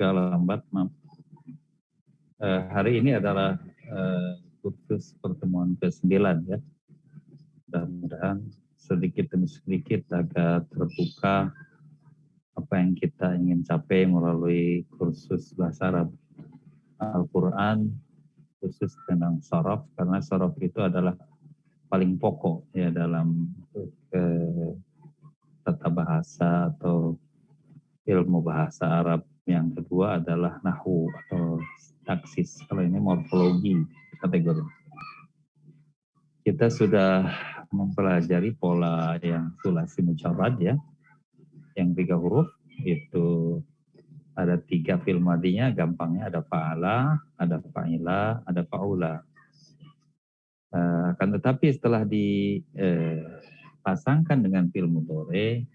agak lambat, maaf. Hari ini adalah khusus pertemuan ke-9 ya. Mudah-mudahan sedikit demi sedikit agak terbuka apa yang kita ingin capai melalui kursus bahasa Arab Al-Quran, khusus tentang sorof, karena sorof itu adalah paling pokok ya dalam tata bahasa atau ilmu bahasa Arab. Yang kedua adalah nahwu atau taksis. Kalau ini morfologi kategori. Kita sudah mempelajari pola yang sulasi mujarrad ya, yang 3 huruf. Itu ada 3 fi'il madinya, gampangnya ada fa'ala, ada fa'ila, ada fa'ula. Akan tetapi setelah dipasangkan dengan fi'il mudhari,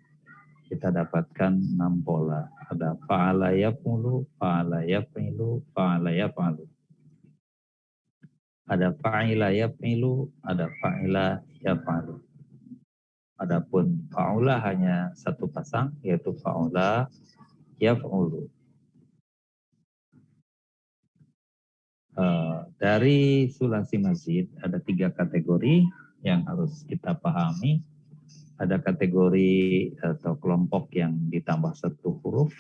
kita dapatkan 6 pola. Ada fa'ala yaf'ulu, fa'ala yaf'ilu, fa'ala yaf'alu. Ada fa'ila yaf'ilu, ada fa'ila yaf'alu. Adapun fa'ula hanya 1 pasang, yaitu fa'ula yaf'ulu. Dari sulasi mazid ada 3 kategori yang harus kita pahami. Ada kategori atau kelompok yang ditambah 1 huruf,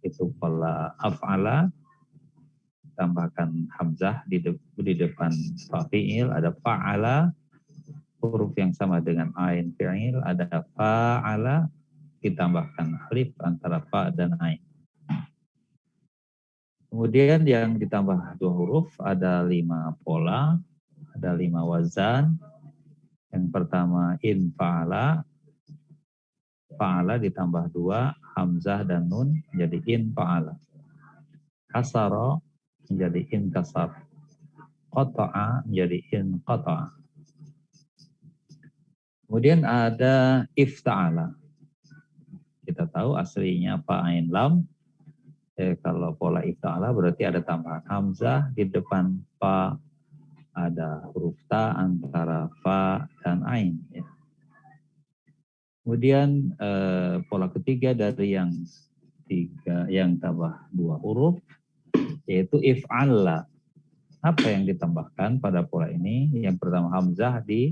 itu pola af'ala, tambahkan hamzah di depan fa'il. Ada fa'ala, huruf yang sama dengan ain fi'il. Ada fa'ala, ditambahkan alif antara fa dan ain. Kemudian yang ditambah 2 huruf ada 5 pola, ada 5 wazan. Yang pertama in fa'ala, fa'ala ditambah 2, hamzah dan nun menjadi in fa'ala. Kasara menjadi in kasar. Qata'a menjadi in qata'a. Kemudian ada ifta'ala. Kita tahu aslinya fa ain lam. Kalau pola ifta'ala berarti ada tambahan hamzah di depan fa, ada huruf ta antara fa dan ain. Ya. Kemudian pola ketiga dari yang tambah 2 huruf, yaitu if'alla. Apa yang ditambahkan pada pola ini? Yang pertama hamzah di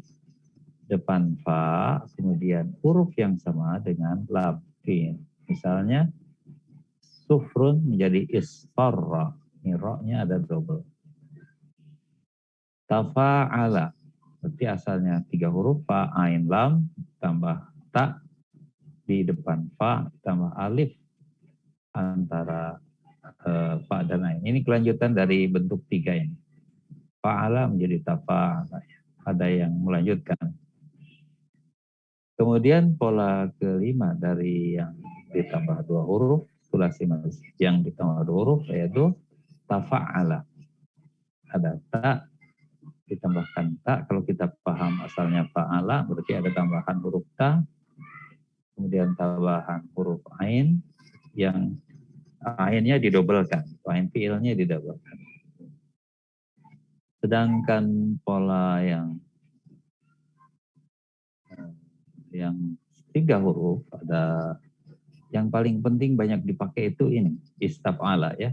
depan fa, kemudian huruf yang sama dengan lam fi'il. Misalnya sufrun menjadi isfarra, ini ro-nya ada double. Tafa'ala, berarti asalnya 3 huruf, fa, ain, lam, tambah ta di depan fa, tambah alif antara fa dan ain. Ini kelanjutan dari bentuk 3 ini. Fa'ala menjadi tafa'ala. Ada yang melanjutkan. Kemudian pola kelima dari yang ditambah 2 huruf, sulasi mazid yang ditambah 2 huruf, yaitu tafa'ala. Ada ta, ditambahkan ta. Kalau kita paham asalnya fa'ala, berarti ada tambahan huruf ta, kemudian tambahan huruf ain, yang ainnya didobelkan, ain fi'ilnya didobelkan. Sedangkan pola yang 3 huruf, ada yang paling penting banyak dipakai itu ini, istaf'ala ya.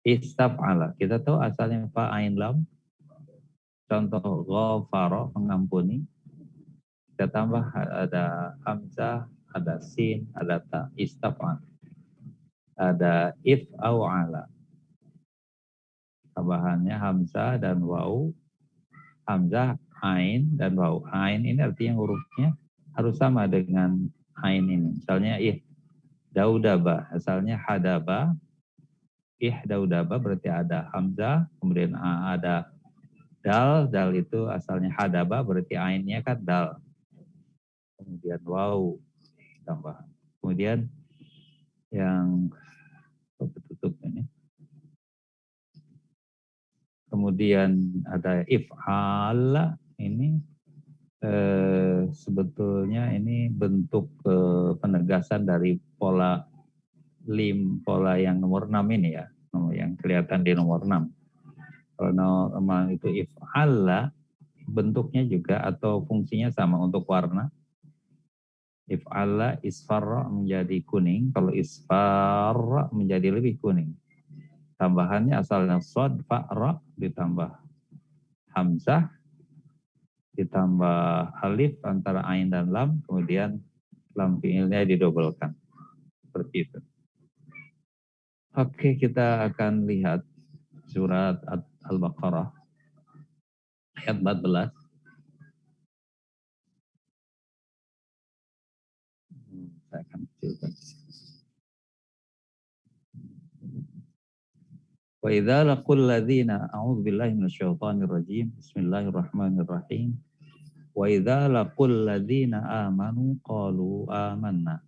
Istaf'ala, kita tahu asalnya fa ain lam. Contoh ghafara, mengampuni. Kita tambah ada hamzah, ada sin, ada ta, istaf'ala. Ada if'aw'ala. Tambahannya hamzah dan waw. Hamzah, ain, dan waw. Ain ini artinya hurufnya harus sama dengan ain ini. Misalnya daudaba, asalnya hadaba. Daudaba berarti ada hamzah, kemudian ada dal. Dal itu asalnya hadaba, berarti ainnya kan dal. Kemudian waw tambah. Kemudian yang tutup ini. Kemudian ada if'al, ini sebetulnya ini bentuk penegasan dari pola yang nomor 6 ini ya, yang kelihatan di nomor 6. Kalau nomor itu if'alla, bentuknya juga atau fungsinya sama untuk warna. If'ala isfarra menjadi kuning, kalau isfarra menjadi lebih kuning. Tambahannya asalnya shad, fa'ra ditambah hamzah, ditambah alif antara ain dan lam, kemudian lam fi'ilnya didobelkan. Seperti itu. Oke, kita akan lihat surat Al-Baqarah ayat 14. Saya akan kecilkan. Wa idza laqul ladzina a'udzu billahi minasyaitonir rajim. Bismillahirrahmanirrahim. Wa idza laqul ladzina amanu qalu amanna.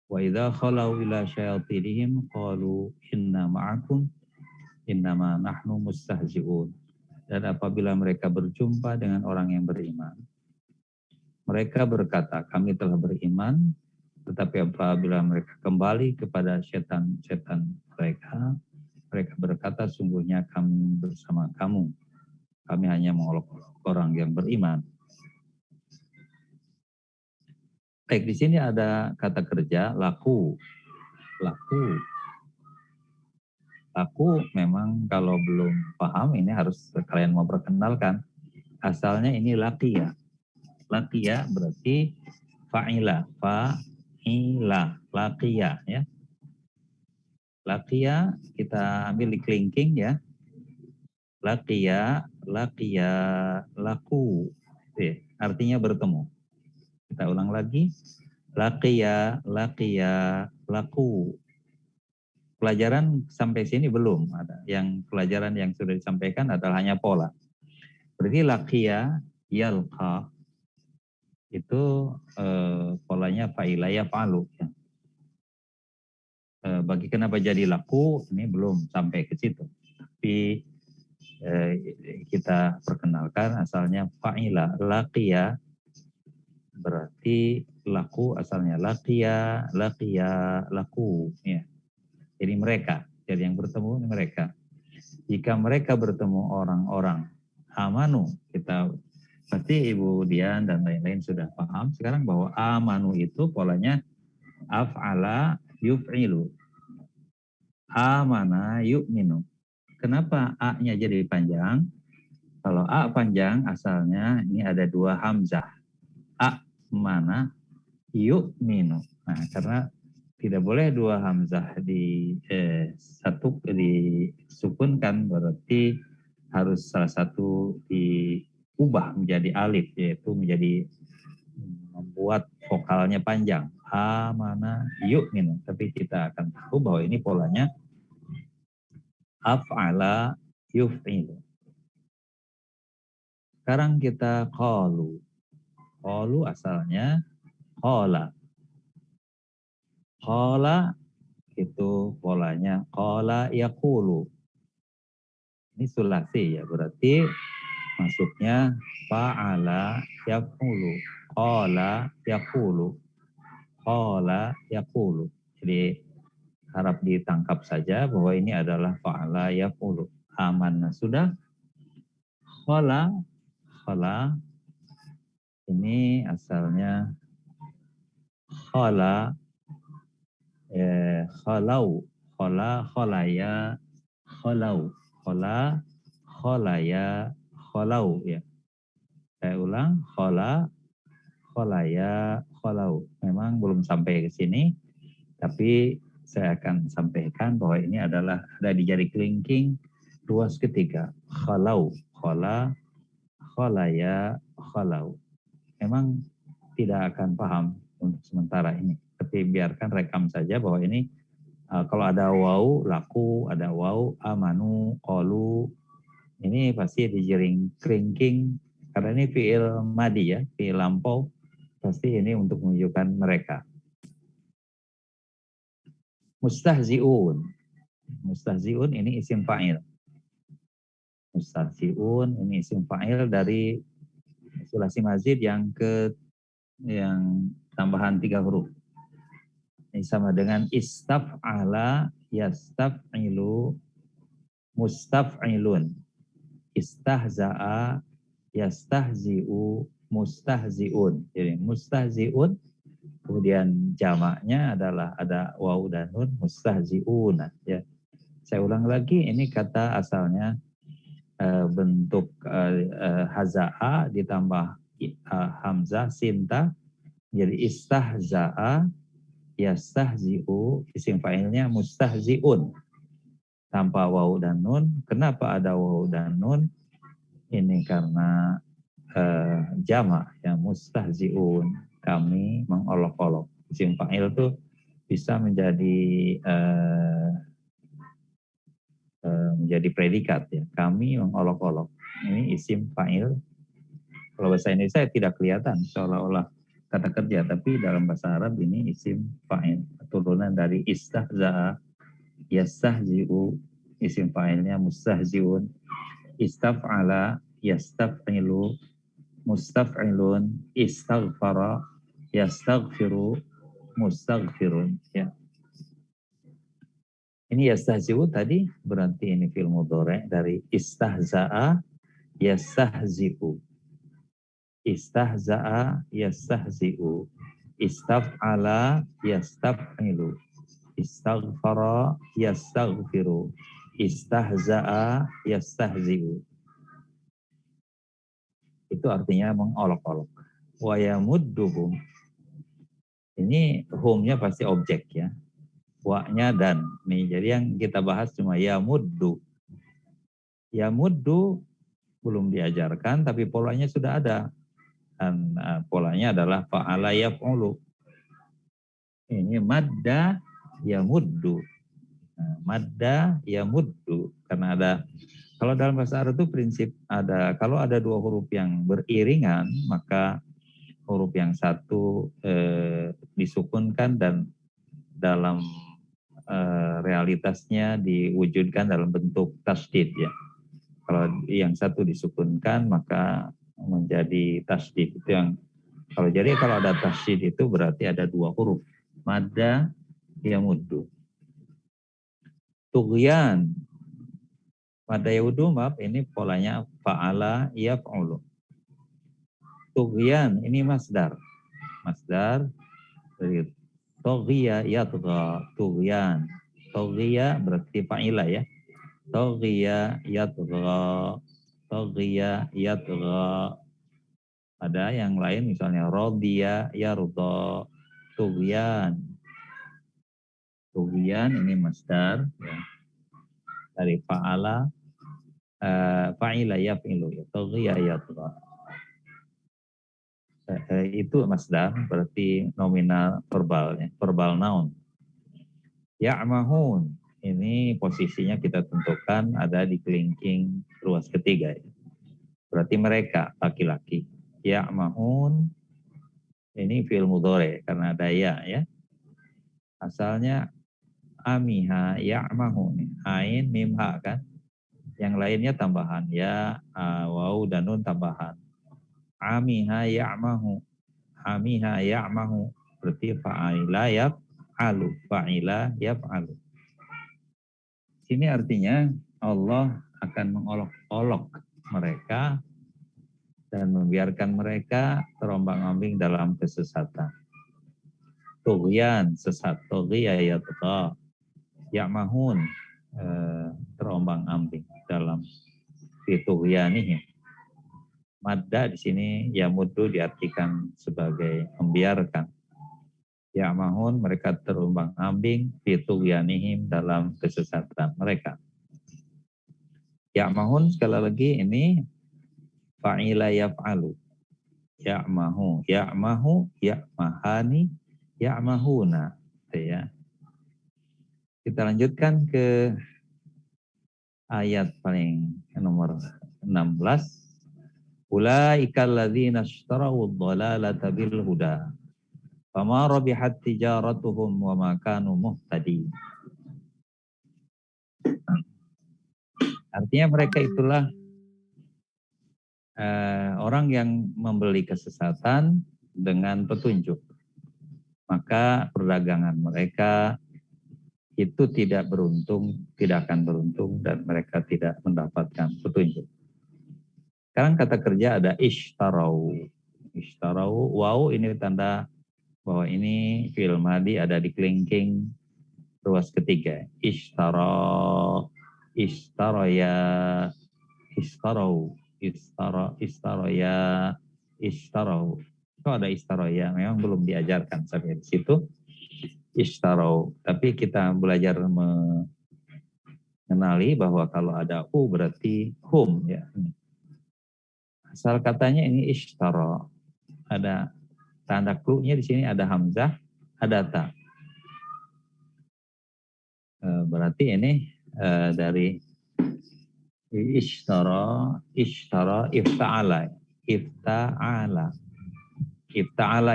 Wa idza khalau ila syayatinihim qalu inna ma'akum innama nahnu mustahzi'un. Dan apabila mereka berjumpa dengan orang yang beriman, mereka berkata, kami telah beriman, tetapi apabila mereka kembali kepada setan-setan mereka, mereka berkata, sungguhnya kami bersama kamu. Kami hanya mengolok-olok orang yang beriman. Baik, di sini ada kata kerja laku. Laku. Laku memang kalau belum paham ini harus kalian mau perkenalkan. Asalnya ini laqiya. Laqiya berarti fa'ila, fa'ila, laqiya ya. Laqiya kita ambil di kelingking ya. Laqiya, laqiya, laku. Artinya bertemu. Kita ulang lagi. Laqiya, laqiya, laku. Pelajaran sampai sini belum ada. Yang pelajaran yang sudah disampaikan adalah hanya pola. Berarti laqiya, yalqa. Itu polanya fa'ila yaf'alu ya. Bagi kenapa jadi laku ini belum sampai ke situ. Tapi kita perkenalkan asalnya fa'ila, laqiya berarti laku, asalnya laqiya, laqiya, laku ya. Jadi mereka, jadi yang bertemu ini mereka. Jika mereka bertemu orang-orang amanu, kita pasti Ibu Dian dan lain-lain sudah paham sekarang bahwa amanu itu polanya af'ala yuf'ilu. Amana yu'minu. Kenapa A-nya jadi panjang? Kalau A panjang asalnya ini ada dua hamzah. A mana yu'minu. Nah, karena tidak boleh dua hamzah disukunkan, berarti harus salah satu diubah menjadi alif, yaitu menjadi membuat vokalnya panjang. A mana yu'minu. Tapi kita akan tahu bahwa ini polanya af'ala yuf'ilu. Sekarang kita qalu. Qalu asalnya qala. Qala itu polanya qala yaqulu. Ini sulasi ya, berarti masuknya fa'ala yaqulu. Qala yaqulu. Qala yaqulu. Jadi harap ditangkap saja bahwa ini adalah fa'ala yaqulu. Amanna sudah. Khala, khala ini asalnya khala, khalau, khala, khalaya, khalau, khala, khalaya, khalau ya. Saya ulang, khala, khalaya, khalau. Memang belum sampai ke sini, tapi saya akan sampaikan bahwa ini adalah ada di jari kelingking ruas ketiga. Khalau, khala, khalaya, khalau. Memang tidak akan paham untuk sementara ini. Tapi biarkan rekam saja bahwa ini kalau ada waw, laku, ada waw, amanu, qalu, ini pasti dijaring kelingking. Karena ini fi'il madi ya, fi'il lampau. Pasti ini untuk menunjukkan mereka. Mustahzi'un. Mustahzi'un ini isim fa'il. Mustahzi'un ini isim fa'il dari sulasi mazid yang tambahan 3 huruf. Ini sama dengan istaf'ala, yastaf'ilu, mustaf'ilun. Istahza'a, yastahzi'u, mustahzi'un. Jadi mustahzi'un Kemudian jamaknya adalah ada waw dan nun mustahzi'una ya. Saya ulang lagi, ini kata asalnya bentuk haza'a ditambah hamzah sinta jadi istahza'a yastahzi'u, isim fa'ilnya mustahzi'un tanpa waw dan nun. Kenapa ada waw dan nun? Ini karena jamak ya, mustahzi'un, kami mengolok-olok. Isim fa'il tuh bisa menjadi menjadi predikat ya, kami mengolok-olok. Ini isim fa'il. Kalau bahasa Indonesia tidak kelihatan seolah-olah kata kerja, tapi dalam bahasa Arab ini isim fa'il, turunan dari istahza'a yastahzi'u, isim fa'ilnya mustahzi'un, istaf'ala yastaf'ilu, mustaf'ilun, istaghfara yastaghfiru, mustaghfirun ya. Ini yastahzi'u tadi berarti ini fi'il mudhari' dari istahza'a yastahzi'u. Istahza'a yastahzi'u. Istaf'ala yastaf'ilu. Istaghfara yastaghfiru. Istahza'a yastahzi'u. Itu artinya mengolok-olok. Wa yamudduhum. Ini hum-nya pasti objek ya. Wa-nya dan. Nih, jadi yang kita bahas cuma yamuddu. Yamuddu belum diajarkan, tapi polanya sudah ada. Dan polanya adalah fa'ala yaf'ulu. Ini madda yamuddu. Nah, madda yamuddu. Karena ada, kalau dalam bahasa Arab itu prinsip ada, kalau ada dua huruf yang beriringan, maka huruf yang satu disukunkan dan dalam realitasnya diwujudkan dalam bentuk tasdid ya. Kalau yang satu disukunkan maka menjadi tasdid. Itu yang kalau ada tasdid itu berarti ada dua huruf, madda yamuddu. Tughyan, madda yamuddu, maaf, ini polanya fa'ala yaf'ulu. Tughyan ini masdar dari toghiya yatgha, tughyan. Toghiya berarti fa'ila ya. Toghiya yatgha, toghiya yatgha. Ada yang lain misalnya radiya yarda, tughyan. Tughyan ini masdar ya, dari fa'ala fa'ila yaf'ilu, toghiya yatgha. Itu masdar berarti nominal verbalnya, verbal noun. Ya'mahun ini posisinya kita tentukan ada di kelingking ruas ketiga ya. Berarti mereka laki-laki. Ya'mahun ini fi'il mudhari karena ada ya. Asalnya amiha ya'mahun, ain mim ha kan. Yang lainnya tambahan ya, waw dan nun tambahan. Amiha ya'mahu, amiha ya'mahu berarti fa'ila yaf'alu, fa'ila yaf'alu. Sini artinya Allah akan mengolok-olok mereka dan membiarkan mereka terombang-ambing dalam kesesatan. Tughyan, sesat, tughiya yatgha, ya'mahun, terombang-ambing dalam fitughyanihim. Madda di sini yamuddu diartikan sebagai membiarkan. Ya'mahun mereka terombang-ambing fitughyanihim dalam kesesatan mereka. Ya'mahun sekali lagi ini fa'ila yaf'alu. Ya'mahu, ya'mahu, ya'mahani, ya'mahuna. Ya. Kita lanjutkan ke ayat paling nomor 16. Ulaika alladzina ishtaraw ad-dhalalata bil huda. Fama rabihat tijaratuhum wa ma kanu muhtadin. Artinya mereka itulah orang yang membeli kesesatan dengan petunjuk. Maka perdagangan mereka itu tidak beruntung, tidak akan beruntung, dan mereka tidak mendapatkan petunjuk. Sekarang kata kerja ada ishtarau. Ishtarau, wow ini tanda bahwa ini fi'il madi ada di kelingking ruas ketiga. Ishtara, ishtaraya, ishtarau, istaraya, ishtarau. Itu ada istaraya, memang belum diajarkan sampai di situ. Ishtarau, tapi kita belajar mengenali bahwa kalau ada u berarti hum ya. Asal katanya ini ishtara. Ada tanda clue-nya di sini, ada hamzah, ada ta. Berarti ini dari ishtara, ifta'ala, ifta'ala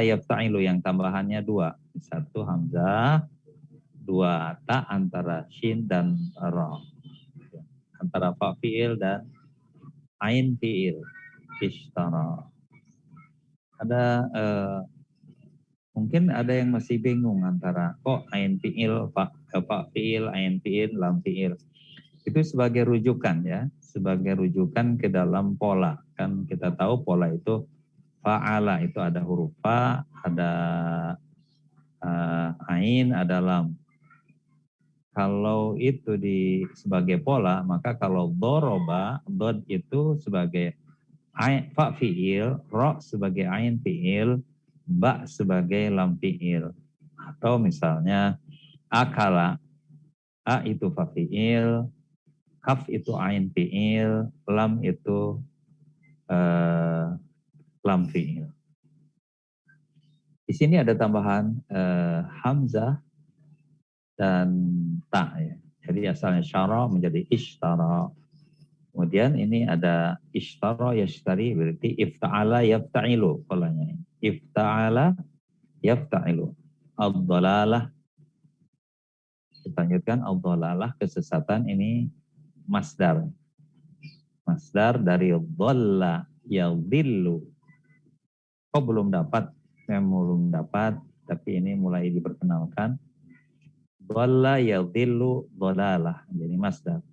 yafta'ilu yang tambahannya 2. 1 hamzah, 2 ta antara shin dan ra. Antara fa fi'il dan ain fi'il. Ishtara. Ada mungkin ada yang masih bingung antara kok ain fi'il, fa fi'il, ain fi'il, lam fi'il. Itu sebagai rujukan ya, sebagai rujukan ke dalam pola. Kan kita tahu pola itu fa'ala itu ada huruf fa, ada ain, ada lam. Kalau itu sebagai pola, maka kalau doroba, dod itu sebagai fa fi'il, ro sebagai ain fi'il, ba sebagai lam fi'il. Atau misalnya akala, a itu fa fi'il, kaf itu ain fi'il, lam itu lam fi'il. Di sini ada tambahan hamzah dan ta ya. Jadi asalnya syara menjadi ishtara. Kemudian ini ada ishtara yashtari berarti ifta'ala yafta'ilu polanya. Ifta'ala yafta'ilu. Ad-dhalalah. Kita lanjutkan ad-dhalalah kesesatan ini masdar. Masdar dari dhalla yadhillu. Kok belum dapat? Memang belum dapat, tapi ini mulai diperkenalkan. Dhalla yadhillu dhalalah. Jadi masdar.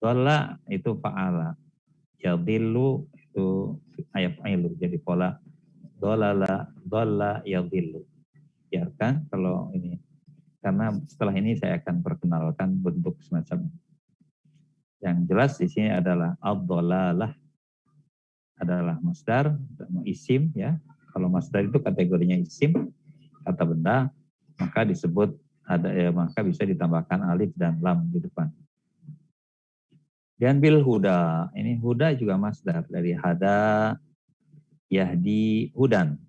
Dhalla itu fa'ala. Yadhillu itu ayaf'ilu. Jadi pola dhalala, dhalla yadhillu. Biarkan kalau ini. Karena setelah ini saya akan perkenalkan bentuk semacam ini. Yang jelas di sini adalah ad-dhalalah adalah masdar, isim ya. Kalau masdar itu kategorinya isim, kata benda, maka disebut ada maka bisa ditambahkan alif dan lam di depan. Dan bil huda, ini huda juga masdar dari hada yahdi hudan.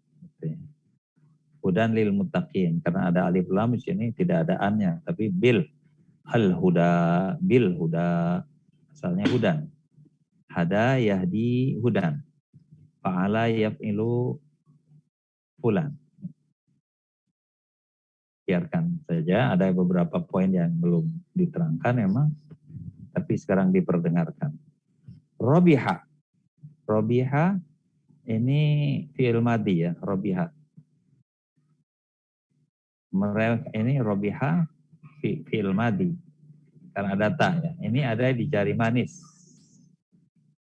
Hudan lil muttaqin, karena ada alif lam di sini tidak ada annya, tapi bil al huda, bil huda asalnya hudan. Hada yahdi hudan. Fa'ala yaf'ilu fulan. Biarkan saja, ada beberapa poin yang belum diterangkan memang, tapi sekarang diperdengarkan. Robiha. Robiha ini fi'il madi ya, robiha. Ini robiha fi'il madi. Karena ada ta ya. Ini ada di jari manis.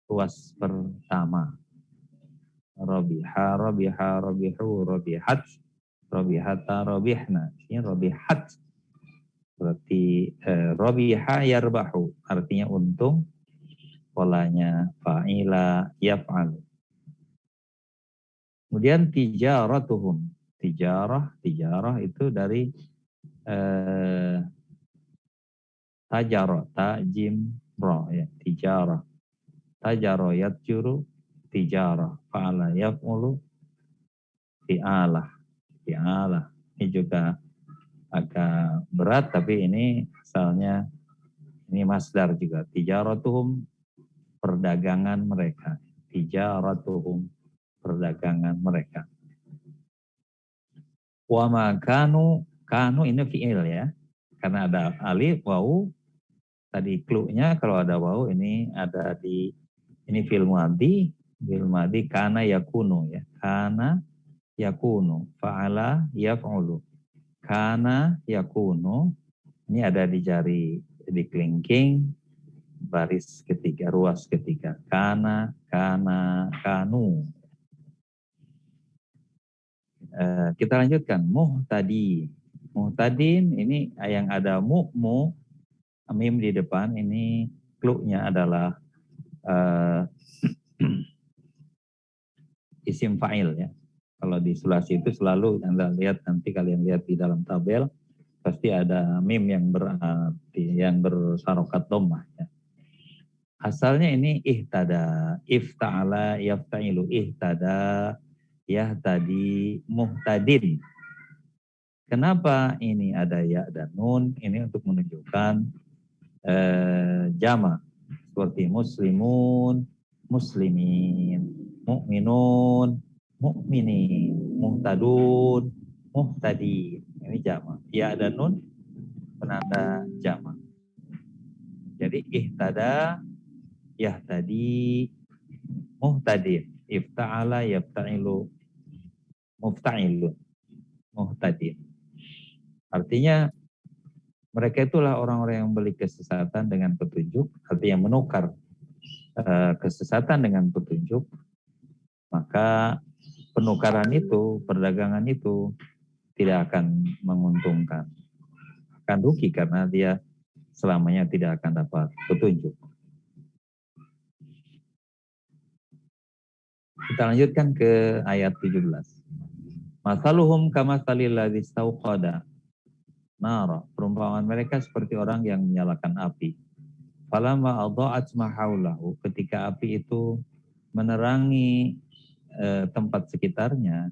Ruas pertama. Robiha, robiha, robihu, robihat, robihata, robihna. Ini robihat. Berarti robiha yarbahu. Artinya untung. Polanya fa'ila yaf'al. Kemudian tijaratuhum. Tijarah itu dari tajaro, tajim ro ya, tijarah. Tajaro yatjuru, tijarah. Fa'ala yaf'ulu, fi'alah. Fi'alah. Ini juga agak berat, tapi ini asalnya ini masdar juga. Tijaratuhum, perdagangan mereka. Tijaratuhum, perdagangan mereka. Wa makanu, kanu ini fi'il ya. Karena ada alif, wawu. Tadi clue-nya kalau ada wawu ini ada di ini fi'il madi, fi'il madi kana yakunu ya. Kana yakunu, fa'ala yaf'ulu. Kana yakunu, ini ada di jari di kelingking baris ketiga, ruas ketiga. Kana, kanu. Kita lanjutkan. Muhtadi. Muhtadin ini yang ada mim di depan, ini clue-nya adalah isim fa'il ya. Kalau di sulasi itu selalu Anda lihat, nanti kalian lihat di dalam tabel, pasti ada mim yang berarti, yang bersarokat dhammah ya. Asalnya ini ihtada, ifta'ala, yafta'ilu, ihtada, yahtadi, muhtadin. Kenapa ini ada ya dan nun? Ini untuk menunjukkan jama, seperti muslimun, muslimin, mukminun, mukminin, muhtadun, muhtadi. Ini jama. Ya dan nun penanda jama. Jadi ihtada, yahtadi, muhtadin. Ifta'ala, yafta'ilu, mufta'ilun, muhtadin. Artinya mereka itulah orang-orang yang membeli kesesatan dengan petunjuk, artinya menukar kesesatan dengan petunjuk, maka penukaran itu, perdagangan itu tidak akan menguntungkan. Akan rugi karena dia selamanya tidak akan dapat petunjuk. Kita lanjutkan ke ayat 17. Masaluhum kamasalil ladzi istauqada nara. Perumpamaan mereka seperti orang yang menyalakan api. Falamma adha'at ma haulahu, ketika api itu menerangi tempat sekitarnya,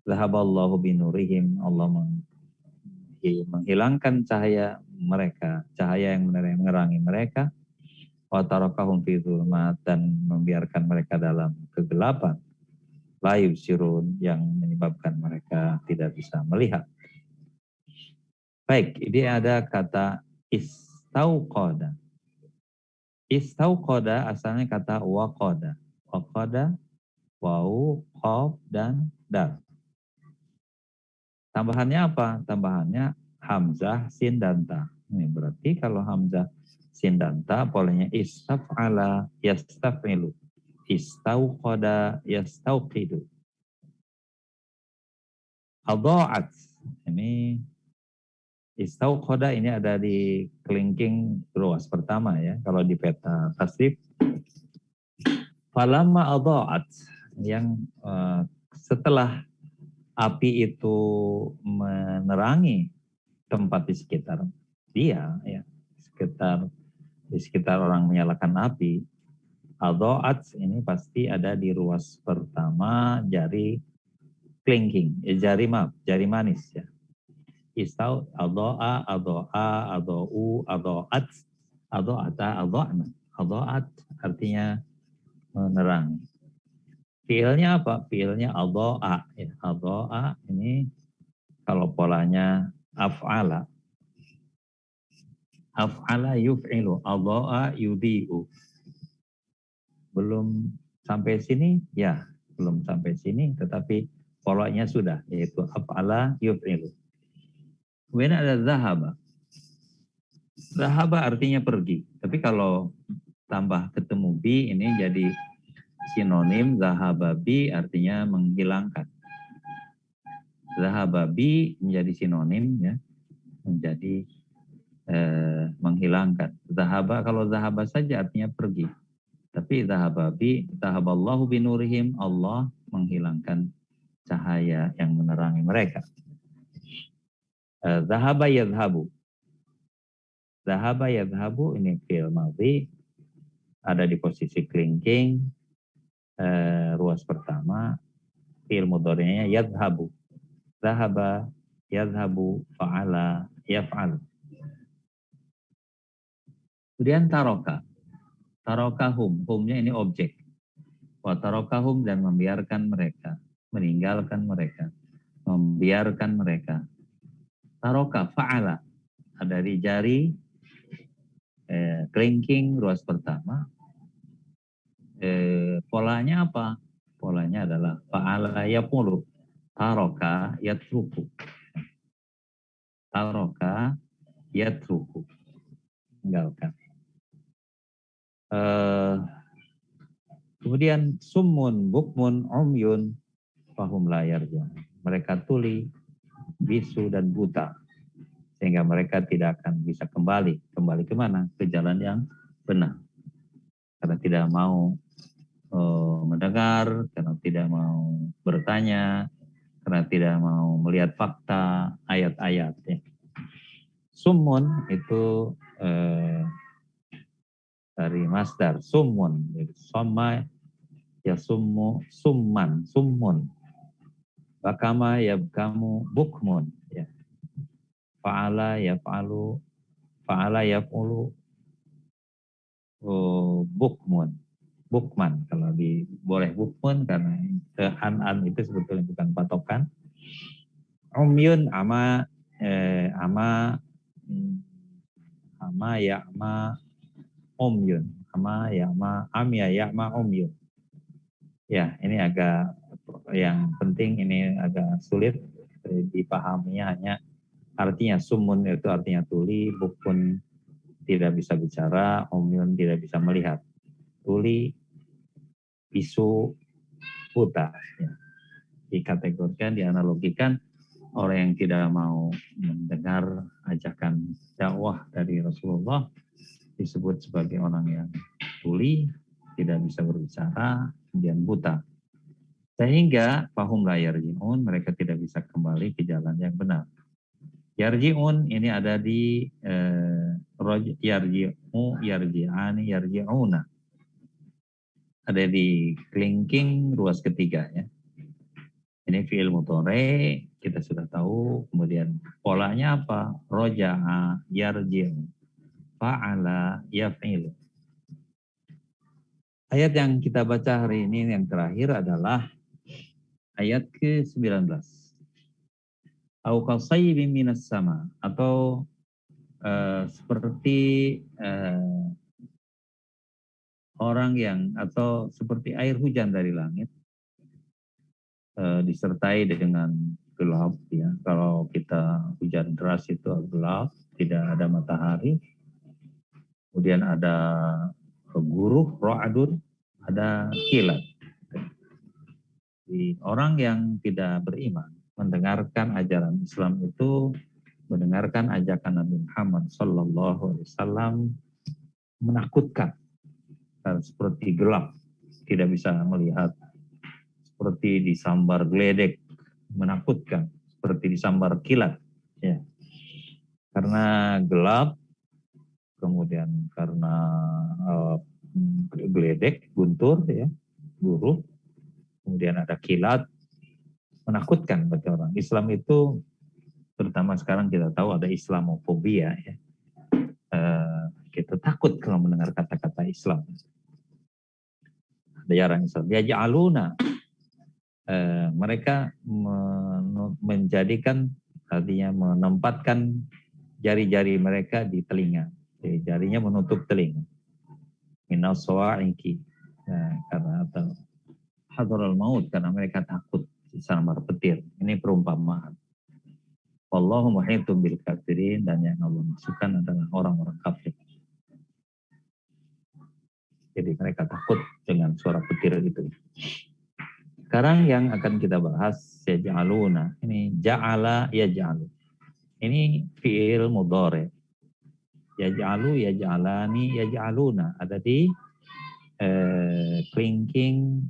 zahaballahu binurihim, Allah menghilangkan cahaya mereka, cahaya yang menerangi mereka, wa tarakahum fi dzulumat, dan membiarkan mereka dalam kegelapan, la yubsirun, yang menyebabkan mereka tidak bisa melihat. Baik, ini ada kata istauqada. Istauqada asalnya kata waqada. Waqada, wawu, qaf, dan dal. Tambahannya apa? Tambahannya hamzah, sin, dan ta. Ini berarti kalau hamzah, sin, dan ta, polanya istaf'ala, yastaf'ilu. Istauqada, yastauqidu. Adha'at. Ini istauqada ini ada di kelingking ruas pertama ya. Kalau di peta tasrif. Falamma adha'at, yang setelah api itu menerangi tempat di sekitar dia, ya, di sekitar orang menyalakan api, adha'at ini pasti ada di ruas pertama jari kelingking, jari manis ya. Istau, adha'a, adha'a, adha'u, adha'at, adha'ata, adha'na. Adha'at artinya menerangi. Fiilnya apa? Fiilnya adha'a. Ya, adha'a ini kalau polanya af'ala. Af'ala yuf'ilu, adha'a yudhi'u. Belum sampai sini? Ya, belum sampai sini, tetapi polanya sudah, yaitu af'ala yuf'ilu. Kemudian ada zahaba. Zahaba artinya pergi. Tapi kalau tambah ketemu bi, ini jadi sinonim. Zahaba bi artinya menghilangkan. Zahaba bi menjadi sinonim ya, menjadi menghilangkan. Zahaba, kalau zahaba saja artinya pergi. Tapi zahaba bi, zahaballahu binurihim, Allah menghilangkan cahaya yang menerangi mereka. Zahaba yadhabu. Zahaba yadhabu ini fi'il madhi, ada di posisi kelingking, ruas pertama, fi'il mudhari'nya yadhabu. Zahaba yadhabu, fa'ala yaf'al. Kemudian taroka. Tarokahum, humnya ini objek. Wa tarokahum, dan membiarkan mereka, meninggalkan mereka, membiarkan mereka. Taroka, fa'ala, ada di jari kelingking ruas pertama. Polanya apa? Polanya adalah fa'ala yaqulu, taroka yatruku. Taroka yatruku, tinggalkan. Kemudian summun, bukmun, umyun, fahum la yarjun. mereka tuli, bisu dan buta, sehingga mereka tidak akan bisa kembali ke mana? Ke jalan yang benar, karena tidak mau mendengar, karena tidak mau bertanya, karena tidak mau melihat fakta ayat-ayat. Ya. Summun itu dari masdar summun, jadi soma ya summun, bakama ya kamu bukmun, ya. Fa'ala ya fa'ulu bukman. Kalau boleh bukmun karena an itu sebetulnya bukan patokan. Umyun ama umyun, umyun. Ya, ini agak yang penting, ini agak sulit dipahami, hanya artinya sumun itu artinya tuli, bukun tidak bisa bicara, umyun tidak bisa melihat. Tuli, bisu, buta. Ya. Dikategorikan, dianalogikan orang yang tidak mau mendengar ajakan dakwah dari Rasulullah disebut sebagai orang yang tuli, tidak bisa berbicara, kemudian buta. Sehingga fahum la yarji'un, mereka tidak bisa kembali ke jalan yang benar. Yarji'un ini ada di yarji'ani, yarji'una. Ada di kelingking ruas ketiga, ya. Ini fi'il mudhari, kita sudah tahu. Kemudian polanya apa? Roja'a, yarji'u, fa'ala, yaf'ilu. Ayat yang kita baca hari ini yang terakhir adalah ayat ke-19. Au qasaybin minas sama, atau seperti orang yang, atau seperti air hujan dari langit disertai dengan gelap, ya. Kalau kita hujan deras itu gelap, tidak ada matahari. Kemudian ada guruh, ra'adun, ada kilat. Jadi, orang yang tidak beriman mendengarkan ajaran Islam itu, mendengarkan ajakan Nabi Muhammad SAW, menakutkan, seperti gelap, tidak bisa melihat, seperti disambar geledek, menakutkan, seperti disambar kilat, ya. Karena gelap, kemudian karena geledek, guntur, ya, buruk, kemudian ada kilat, menakutkan bagi orang. Islam itu, terutama sekarang kita tahu ada Islamofobia, ya. Kita takut kalau mendengar kata-kata Islam. Ada jarang Islam. Yaj'aluna, mereka menjadikan, artinya menempatkan jari-jari mereka di telinga. Jadi, jarinya menutup telinga. Minas sawa'iqi, karena atau hadarul maut, karena mereka takut disambar petir. Ini perumpamaan. Wallahu muhitum bil kafirin, dan yang Allah maksudkan adalah orang-orang kafir. Jadi mereka takut dengan suara petir itu. Sekarang yang akan kita bahas, yaj'aluna. Ini ja'ala yaj'alu. Ini fi'il mudhari. Yaj'alu, yaj'alani, yaj'aluna. Ada di kelingking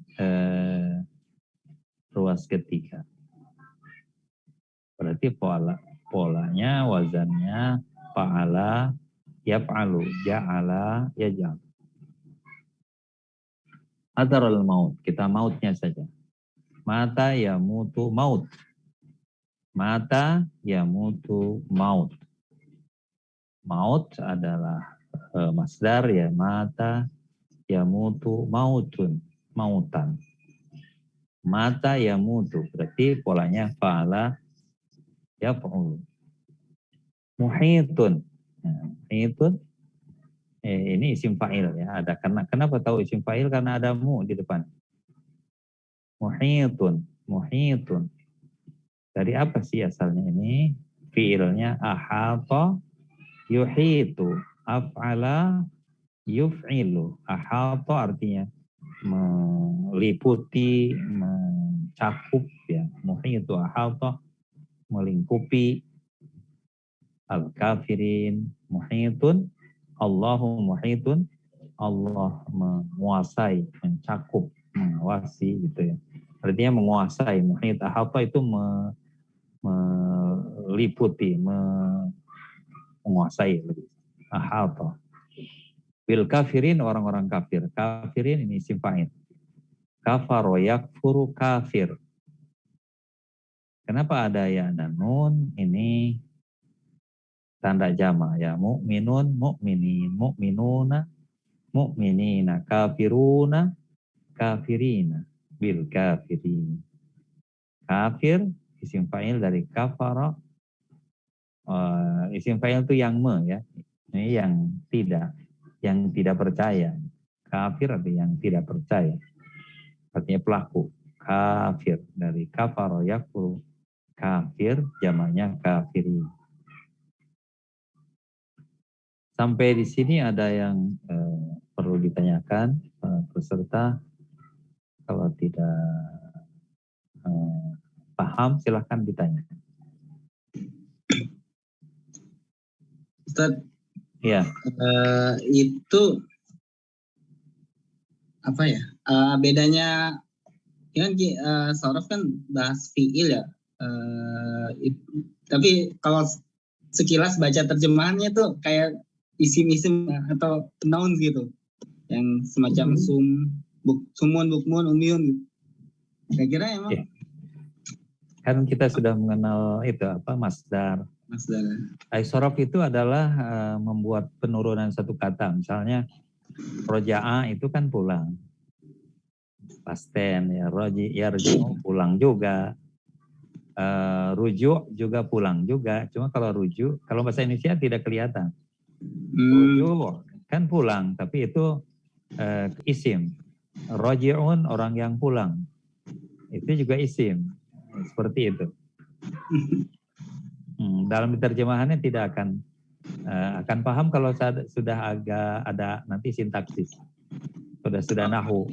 ruas ketiga. Berarti polanya, wazannya fa'ala, yaf'alu, ja'ala, yaj'al. Adarul maut, kita mautnya saja. Mata yamutu maut. Mata yamutu maut. Maut adalah masdar, ya. Mata yamutu mautun, mautan. Mata yamutu, berarti polanya fa'ala yaf'ul. Muhitun. Muhitun ini isim fa'il, ya. Ada, kenapa tahu isim fa'il? Karena ada mu di depan. Muhitun, muhitun. Dari apa sih asalnya ini? Fi'ilnya ahata yuhitu, af'ala yuf'ilu. Ahata artinya meliputi, mencakup ya, muhitu ahata melingkupi, al-kafirin muhitun, Allahu muhitun, Allah menguasai, mencakup, mengawasi gitu ya. Artinya menguasai, muhit ahata itu meliputi, menguasai lebih. Ahata. Bil kafirin, orang-orang kafir. Kafirin ini isim fa'il. Kafaro yakfuru kafir. Kenapa ada ya dan nun? Ini tanda jama ya. Mu'minun, mu'minin, mu'minuna, mu'minina, kafiruna, kafirina, bil kafirin. Kafir, isim fa'il dari kafara. Isim fa'il itu yang ya. Ini yang tidak percaya. Kafir artinya yang tidak percaya. Artinya pelaku. Kafir dari kafaro yakfuru. Kafir jamaknya kafirin. Sampai di sini ada yang perlu ditanyakan peserta. Kalau tidak paham silahkan ditanya. Ustaz, ya. Itu apa ya? Bedanya kan sorof kan bahas fiil ya. Tapi kalau sekilas baca terjemahannya tuh kayak isim-isim atau noun gitu, yang semacam sumun, bukmun, umyun gitu. Kira-kira emang. Kan kita sudah mengenal itu apa masdar. Sorof itu adalah membuat penurunan satu kata. Misalnya roja'a itu kan pulang. Pasten ya, yarji'u pulang juga. Rujuk juga pulang juga. Cuma kalau rujuk, kalau bahasa Indonesia tidak kelihatan. Rujuk kan pulang, tapi itu isim. Roji'un orang yang pulang. Itu juga isim. Seperti itu. Dalam terjemahannya tidak akan paham kalau sudah agak ada nanti sintaksis. Sudah nahu.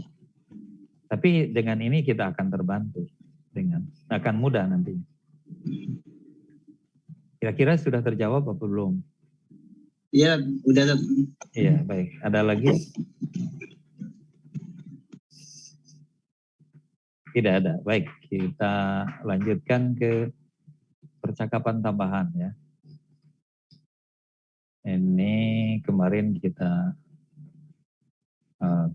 Tapi dengan ini kita akan terbantu. Akan mudah nanti. Kira-kira sudah terjawab apa belum? Iya, udah. Iya, baik. Ada lagi? Tidak ada. Baik, kita lanjutkan ke percakapan tambahan ya. Ini kemarin kita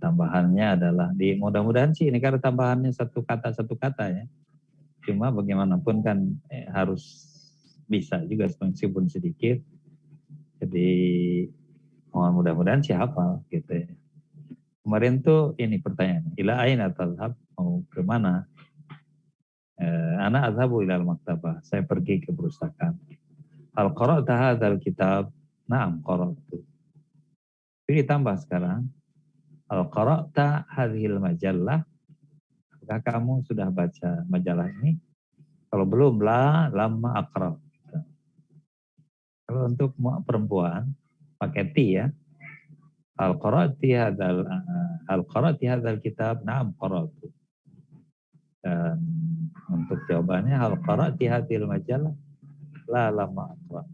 tambahannya adalah mudah-mudahan sih ini karena tambahannya satu kata ya. Cuma bagaimanapun kan harus bisa juga meskipun sedikit. Jadi mudah-mudahan sih hafal gitu ya. Kemarin tuh ini pertanyaan, ila aina tadhhab, mau ke mana? Ana adhabu ilal maktabah, saya pergi ke perpustakaan. Hal qara'ta hadzal kitab? Na'am qara'tu. Jadi ditambah sekarang, hal qara'ta hadhil majallah? Apakah kamu sudah baca majalah ini? Kalau belum, lama aqra. Kalau untuk perempuan pakai ti ya. Hal qara'ti hadzal kitab? Na'am qara'tu. Dan untuk jawabannya hal qara'ti hadhil majalah? La lama aqra.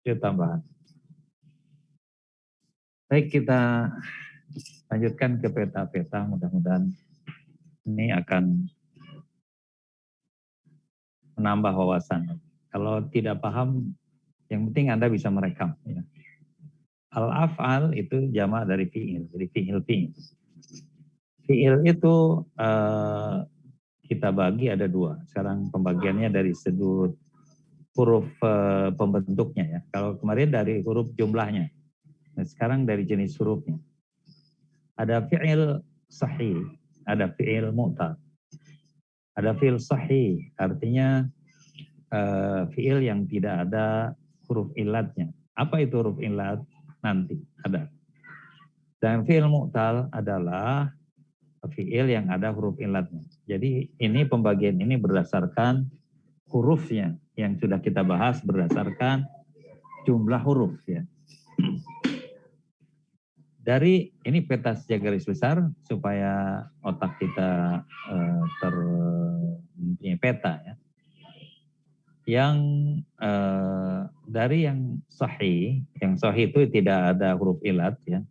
Itu tambahan. Baik, kita lanjutkan ke peta-peta. Mudah-mudahan ini akan menambah wawasan. Kalau tidak paham, yang penting Anda bisa merekam. Ya. Al-af'al itu jamak dari fi'il. Jadi fi'il. Fi'il itu kita bagi ada dua. Sekarang pembagiannya dari sudut huruf pembentuknya ya. Kalau kemarin dari huruf jumlahnya. Nah, sekarang dari jenis hurufnya. Ada fi'il sahih, ada fi'il mu'tal. Ada fi'il sahih, artinya fi'il yang tidak ada huruf ilatnya. Apa itu huruf ilat? Nanti ada. Dan fi'il mu'tal adalah fi'il yang ada huruf ilatnya. Jadi ini pembagian ini berdasarkan hurufnya yang sudah kita bahas berdasarkan jumlah huruf ya. Dari ini peta secara garis besar supaya otak kita mempunyai peta ya. Yang dari yang sahih itu tidak ada huruf ilat ya.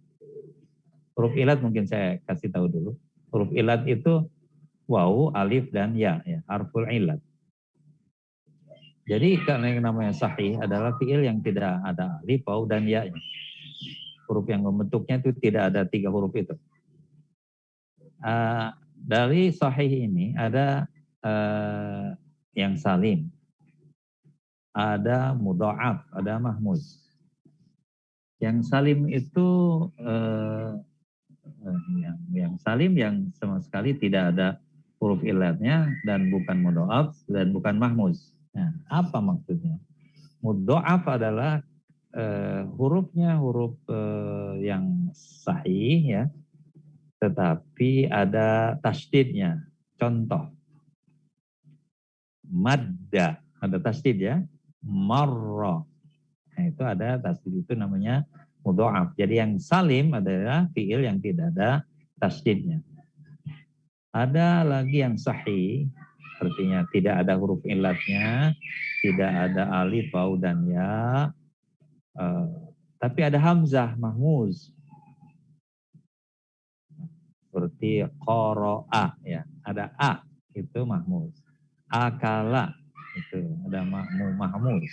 Huruf ilat mungkin saya kasih tahu dulu. Huruf ilat itu waw, alif dan ya, harful ilat. Jadi karena yang namanya sahih adalah fiil yang tidak ada alif, waw dan ya. Huruf yang membentuknya itu tidak ada 3 huruf itu. Dari sahih ini ada yang salim, ada mudha'af, ada mahmuz. Yang salim itu yang salim yang sama sekali tidak ada huruf ilatnya dan bukan mudha'af dan bukan mahmuz. Nah, apa maksudnya? Mudha'af adalah hurufnya huruf yang sahih ya, tetapi ada tasdidnya. Contoh, madda, ada tasdid ya, marra. Nah, itu ada tasdid, itu namanya mudha'af. Jadi yang salim adalah fiil yang tidak ada tasdidnya. Ada lagi yang sahih, artinya tidak ada huruf ilatnya, tidak ada alif, waw dan ya, tapi ada hamzah, mahmuz. Seperti qara'a ya, ada a, itu mahmuz. Akala, itu ada mahmuz.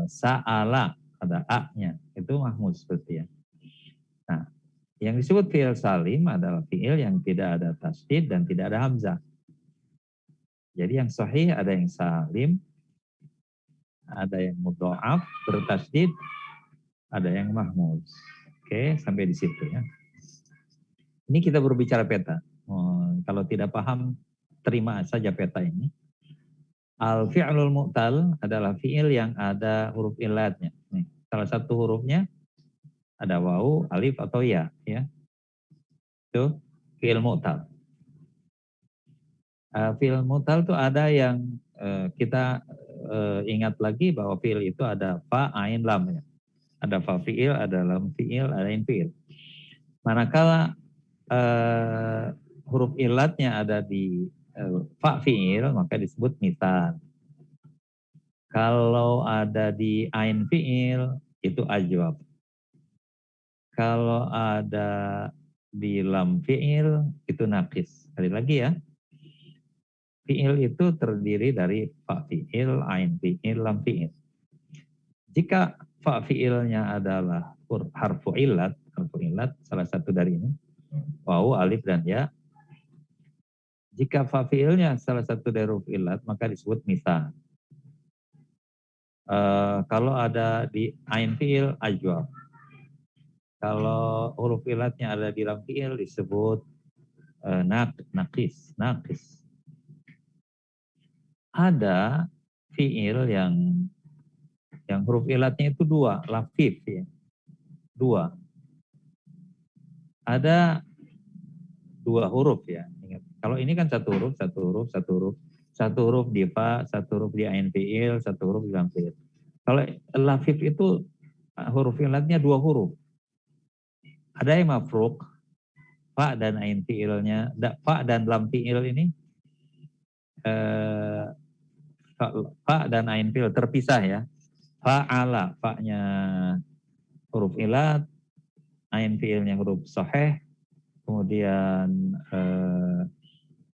Sa'ala, ada a-nya, itu mahmuz seperti ya. Nah, yang disebut fi'il salim adalah fi'il yang tidak ada tasdid dan tidak ada hamzah. Jadi yang sahih ada yang salim, ada yang mudha'af bertasdid, ada yang mahmuz. Oke, sampai di situ ya. Ini kita berbicara peta. Kalau tidak paham, terima saja peta ini. Al-fi'lul mu'tal adalah fi'il yang ada huruf ilatnya. Nih, salah satu hurufnya ada waw, alif atau ya. Itu fi'il mu'tal. Fi'il mu'tal itu ada yang kita ingat lagi bahwa fi'il itu ada fa, ain, lam ya. Ada fa fi'il, ada lam fi'il, ada ain fi'il. Manakala huruf ilatnya ada di fa fi'il, maka disebut misal. Kalau ada di ain fi'il, itu ajwab. Kalau ada di lam fi'il, itu naqis. Sekali lagi ya, fi'il itu terdiri dari fa fi'il, ain fi'il, lam fi'il. Jika fa fi'ilnya adalah harfu ilat salah satu dari ini, waw, alif dan ya. Jika fa fi'ilnya salah satu dari huruf ilat, maka disebut misal. Kalau ada di ain fi'il, ajwab. Kalau huruf ilatnya ada di lam fi'il, disebut naqis. Ada fi'il yang huruf ilatnya itu 2, lafif ya. 2. Ada 2 huruf ya. Ingat. Kalau ini kan satu huruf. Satu huruf di fa, satu huruf di ain fi'il, satu huruf di lam fi'il. Kalau lafif itu huruf ilatnya 2 huruf. Ada yang mafruk, fa dan ain fi'ilnya, fa dan lam fi'il ini fa dan ain fi'il terpisah ya. Fa'ala, fa-nya huruf ilat, ain fi'ilnya huruf sahih, kemudian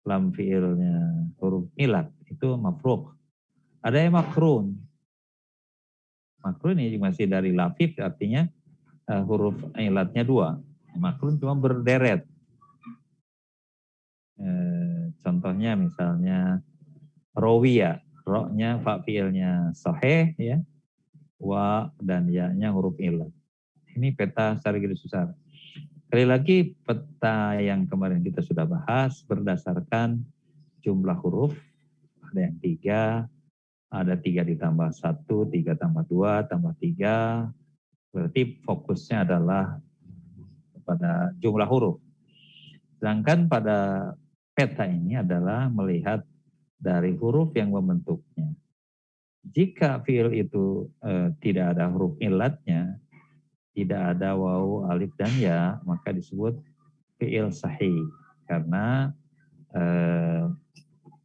lam fi'ilnya huruf ilat, itu mafruk. Ada yang makrun. Makrun ini masih dari lafif, artinya huruf ilatnya 2. Makrun cuma berderet. Contohnya misalnya rawiya, ro-nya fa fi'ilnya sahih ya, wa dan ya-nya huruf ilat. Ini peta secara garis besar. Sekali lagi, peta yang kemarin kita sudah bahas berdasarkan jumlah huruf. Ada yang 3, ada 3 ditambah 1, 3 tambah 2, tambah 3. Berarti fokusnya adalah pada jumlah huruf. Sedangkan pada peta ini adalah melihat dari huruf yang membentuknya. Jika fiil itu tidak ada huruf ilatnya, tidak ada waw, alif dan ya, maka disebut fi'il sahih karena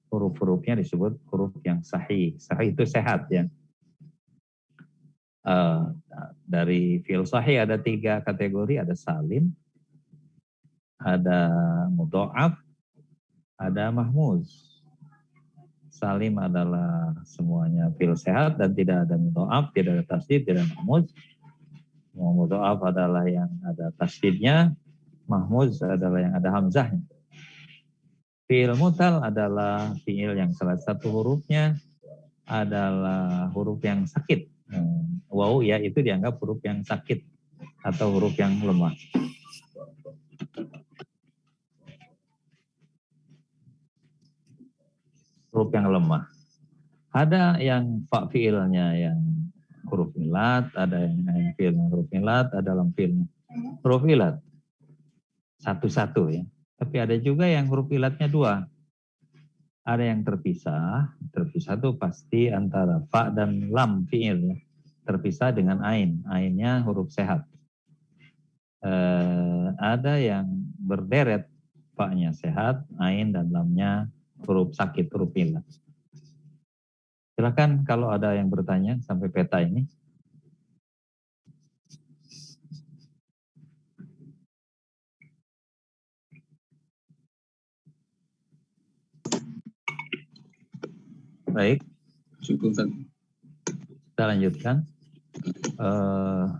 huruf-hurufnya disebut huruf yang sahih. Sahih itu sehat ya. Dari fi'il sahih ada 3 kategori, ada salim, ada mudha'af, ada mahmuz. Salim adalah semuanya fi'il sehat dan tidak ada mudha'af, tidak ada tasdid, tidak ada mahmuz. Mudha'af adalah yang ada tasdidnya, mahmuz adalah yang ada hamzahnya. Fi'il mutal adalah fi'il yang salah satu hurufnya adalah huruf yang sakit. Waw ya itu dianggap huruf yang sakit atau huruf yang lemah. Huruf yang lemah. Ada yang fa fi'ilnya yang huruf ilat, ada yang fi'ilnya huruf ilat, ada dalam fi'ilnya huruf ilat. Satu-satu ya. Tapi ada juga yang huruf ilatnya 2. Ada yang terpisah itu pasti antara fa dan lam fi'il ya. Terpisah dengan ain, ainnya huruf sehat. Ada yang berderet, fa-nya sehat, ain dan lamnya huruf sakit, huruf ilat. Silakan kalau ada yang bertanya sampai peta ini. Baik. Kita lanjutkan.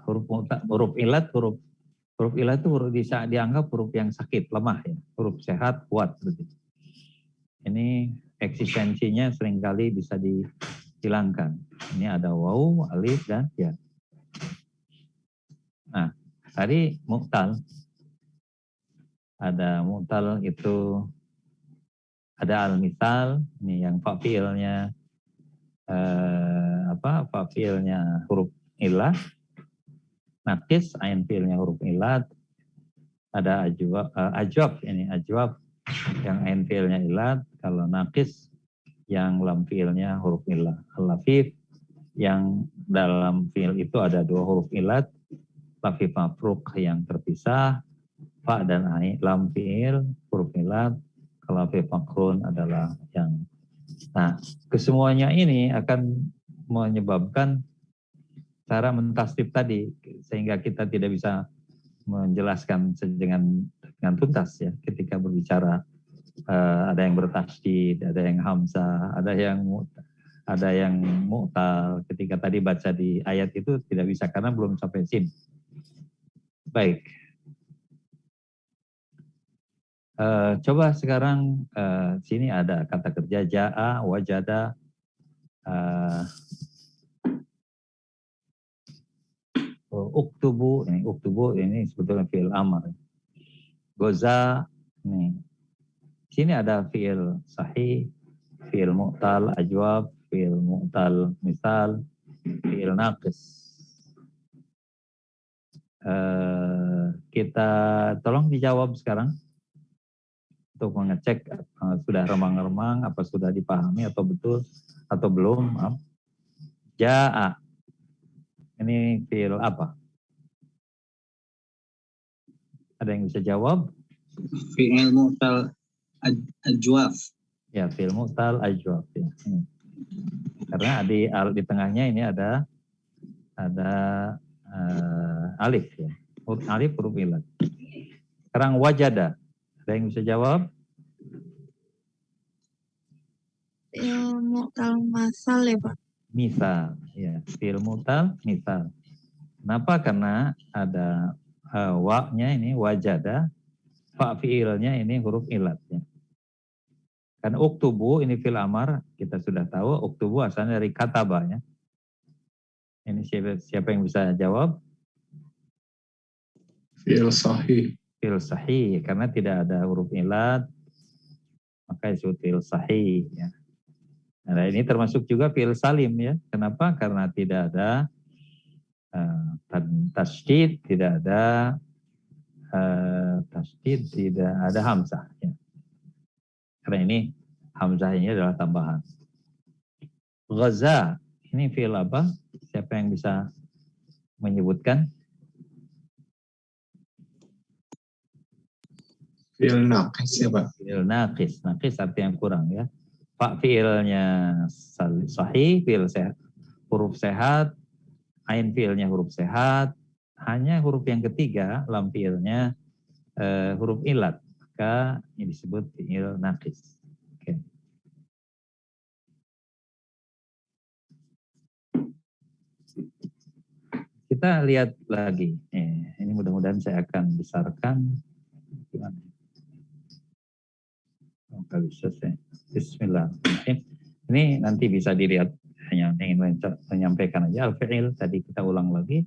Huruf ilat itu bisa dianggap huruf yang sakit, lemah ya. Huruf sehat, kuat. Ini eksistensinya seringkali bisa dihilangkan. Ini ada waw, alif, dan ya. Nah, tadi mu'tal. Ada mu'tal itu ada al-misal, ini yang fa'ilnya fa'ilnya huruf ilah. Nakis, ain fi'ilnya huruf ilat. Ada ajwab, ini ajwab yang ain fi'ilnya ilat. Kalau nakis yang lam fi'ilnya huruf ilah. Al-lafif yang dalam fi'il itu ada 2 huruf ilat. Lafif mafruk yang terpisah. Fa dan ain lam fi'il huruf ilat. Kalau lafif makrun adalah yang. Nah, kesemuanya ini akan menyebabkan cara mentasdid tadi, sehingga kita tidak bisa menjelaskan dengan tuntas ya ketika berbicara. Ada yang bertasdid, ada yang hamzah, ada yang mu'tal. Ketika tadi baca di ayat itu tidak bisa karena belum sampai sin. Baik. Coba sekarang sini ada kata kerja ja'a, wajada, uktubu ini sebetulnya fi'il amr. Goza nih. Sini ada fi'il sahih, fi'il mu'tal ajwab, fi'il mu'tal misal, fi'il naqis. Kita tolong dijawab sekarang untuk mengecek sudah remang-remang, apa sudah dipahami atau betul atau belum. Ja'a. Ini fi'il apa? Ada yang bisa jawab? Fi'il mu'tal ajwaf. Ya, fi'il mu'tal ajwaf ya. Karena di tengahnya ini ada alif ya. Alif huruf ilat. Sekarang wajada. Ada yang bisa jawab? Fi'il mu'tal masal ya Pak? Misal, ya. Fi'il mu'tal misal. Kenapa? Karena ada wa-nya ini wajada, fa fi'ilnya ini huruf ilat ya. Kan uktubu ini fi'il amar, kita sudah tahu uktubu asalnya dari kataba ya. Ini siapa yang bisa jawab? Fi'il sahih. Fi'il sahih, karena tidak ada huruf ilat, maka disebut fi'il sahih ya. Nah, ini termasuk juga fi'il salim ya. Kenapa? Karena tidak ada tasdid, tidak ada tasdid, tidak ada hamzah ya. Karena ini hamzah ini adalah tambahan. Ghaza, ini fi'il apa? Siapa yang bisa menyebutkan? Fi'il naqis ya Pak. Fi'il naqis. Naqis artinya kurang ya. Pak fi'ilnya sahih, fi'il sehat, huruf sehat, ain fi'ilnya huruf sehat, hanya huruf yang ketiga, lam fi'ilnya huruf ilat. Maka ini disebut fi'il naqis. Oke. Kita lihat lagi. Ini mudah-mudahan saya akan besarkan. Gimana? Oh, nggak bisa saya. Bismillahirrahmanirrahim. Ini nanti bisa dilihat. Hanya ingin menyampaikan aja al-fi'il. Tadi kita ulang lagi.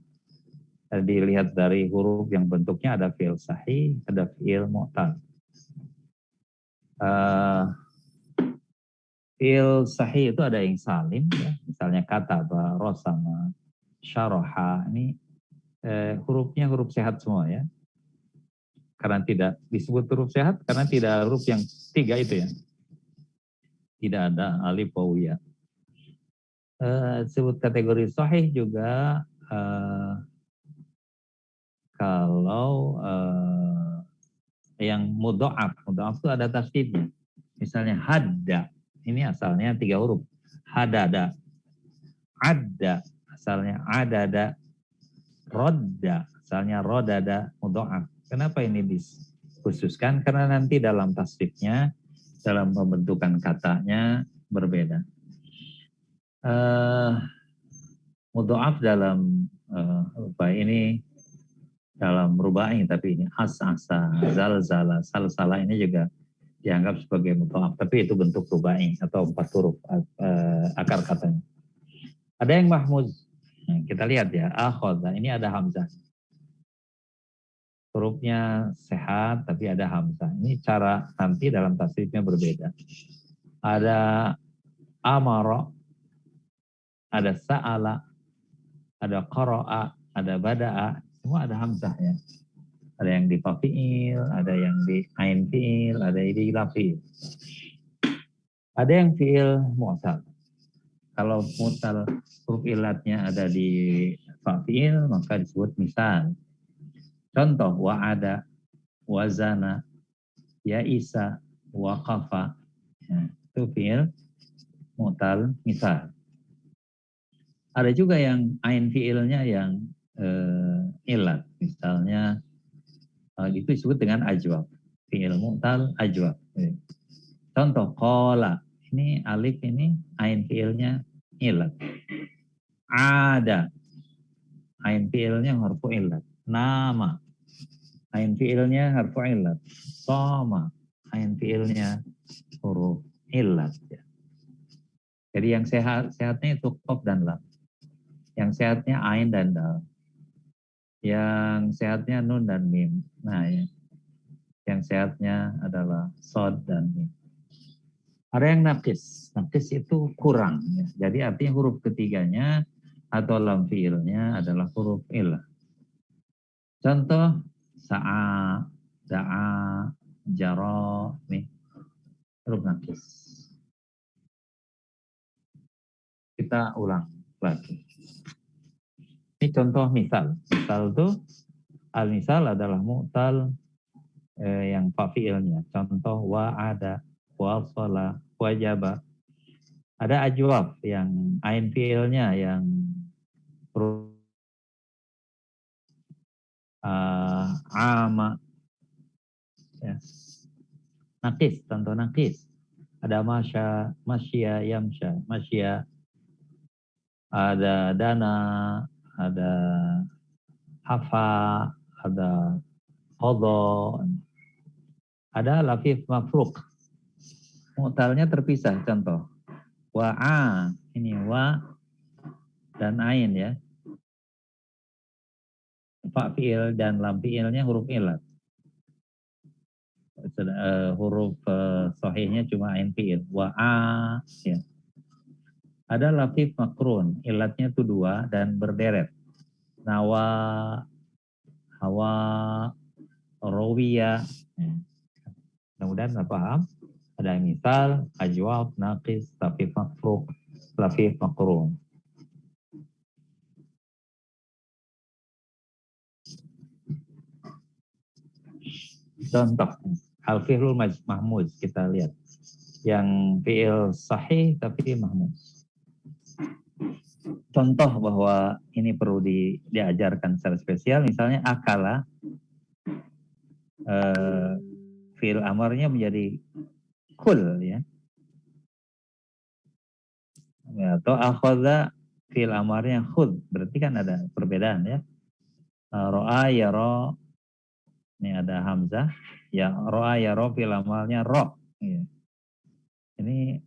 Dilihat dari huruf yang bentuknya ada fi'il sahih, ada fi'il mu'tal. Fi'il sahih itu ada yang salim, ya. Misalnya kataba, rosama, syaraha. Ini hurufnya huruf sehat semua ya. Karena tidak disebut huruf sehat, karena tidak huruf yang tiga itu ya. Tidak ada alif waw ya. Sebut kategori sahih juga kalau yang mudha'af. Mudha'af itu ada tasdidnya. Misalnya hadda. Ini asalnya 3 huruf. Hadada. Adda. Asalnya adada. Rodda. Asalnya rodada mudha'af. Kenapa ini dikhususkan? Karena nanti dalam tasdidnya, dalam pembentukan katanya berbeda. Mudha'af dalam ini dalam rubai, tapi ini as-asa, zalzala, salsala ini juga dianggap sebagai mudha'af, tapi itu bentuk rubai atau 4 huruf akar katanya. Ada yang mahmuz. Nah, kita lihat ya, akhadha, ini ada hamzah. Hurufnya sehat tapi ada hamzah. Ini cara nanti dalam tasdidnya berbeda. Ada amara, ada sa'ala, ada qara'a, ada bada'a, semua ada hamzah ya. Ada yang di fa fi'il, ada yang di ain fi'il, ada yang di lam fi'il. Ada yang fi'il mu'tal. Kalau mu'tal huruf ilatnya ada di fa fi'il, maka disebut misal. Contoh wa'ada, wazana, ya'isa, waqafa. Ya, itu fi'il mu'tal misal. Ada juga yang ain fi'ilnya yang ilat. Misalnya itu disebut dengan ajwab. Fi'il mu'tal ajwab. Contoh qala. Ini alif ini ain fi'ilnya ilat. Ada. Ain fi'ilnya harfu ilat. Nama. Ain fi'ilnya harfu ilat. Soma. Ain fi'ilnya huruf ilat. Ya. Jadi yang sehatnya itu qaf dan lam. Yang sehatnya ain dan dal. Yang sehatnya nun dan mim. Nah ya. Yang sehatnya adalah sod dan mim. Ada yang nakis. Nakis itu kurang. Ya. Jadi artinya huruf ketiganya atau lam fi'ilnya adalah huruf ilah. Contoh sa'a, da'a, jaro, nih huruf nakis. Kita ulang lagi. Ini contoh misal. Misal itu al-misal adalah mu'tal yang fa fi'ilnya. Contoh wa'ada, wasala, wajaba. Ada ajwab yang ain fi'ilnya yang ama. Ya. Nakis, contoh nakis. Ada masya, masya, yamsya, masya. Ada dana, ada hafa, ada qadha. Ada lafif mafruk. Mu'talnya terpisah, contoh. Wa'a, ini wa dan ain ya. Fa fi'il dan lam fi'ilnya huruf ilat. Huruf sahihnya cuma ain fi'il. Wa'a, ya. Ada lafif makrun, ilatnya itu 2 dan berderet. Nawa, hawa, rawiya. Mudah-mudahan paham. Ada misal, ajwab, naqis, lafif mafruk, lafif makrun. Contoh, Al-fi'lul mahmuz kita lihat. Yang fi'il sahih tapi mahmuz. Contoh bahwa ini perlu diajarkan secara spesial, misalnya akala, fi'il amarnya menjadi kul, ya. Atau akhadha, fi'il amarnya khud, berarti kan ada perbedaan, ya. Ro'a yara, ini ada hamzah, ya ro'a yara fi'il amarnya ro, ya. Ini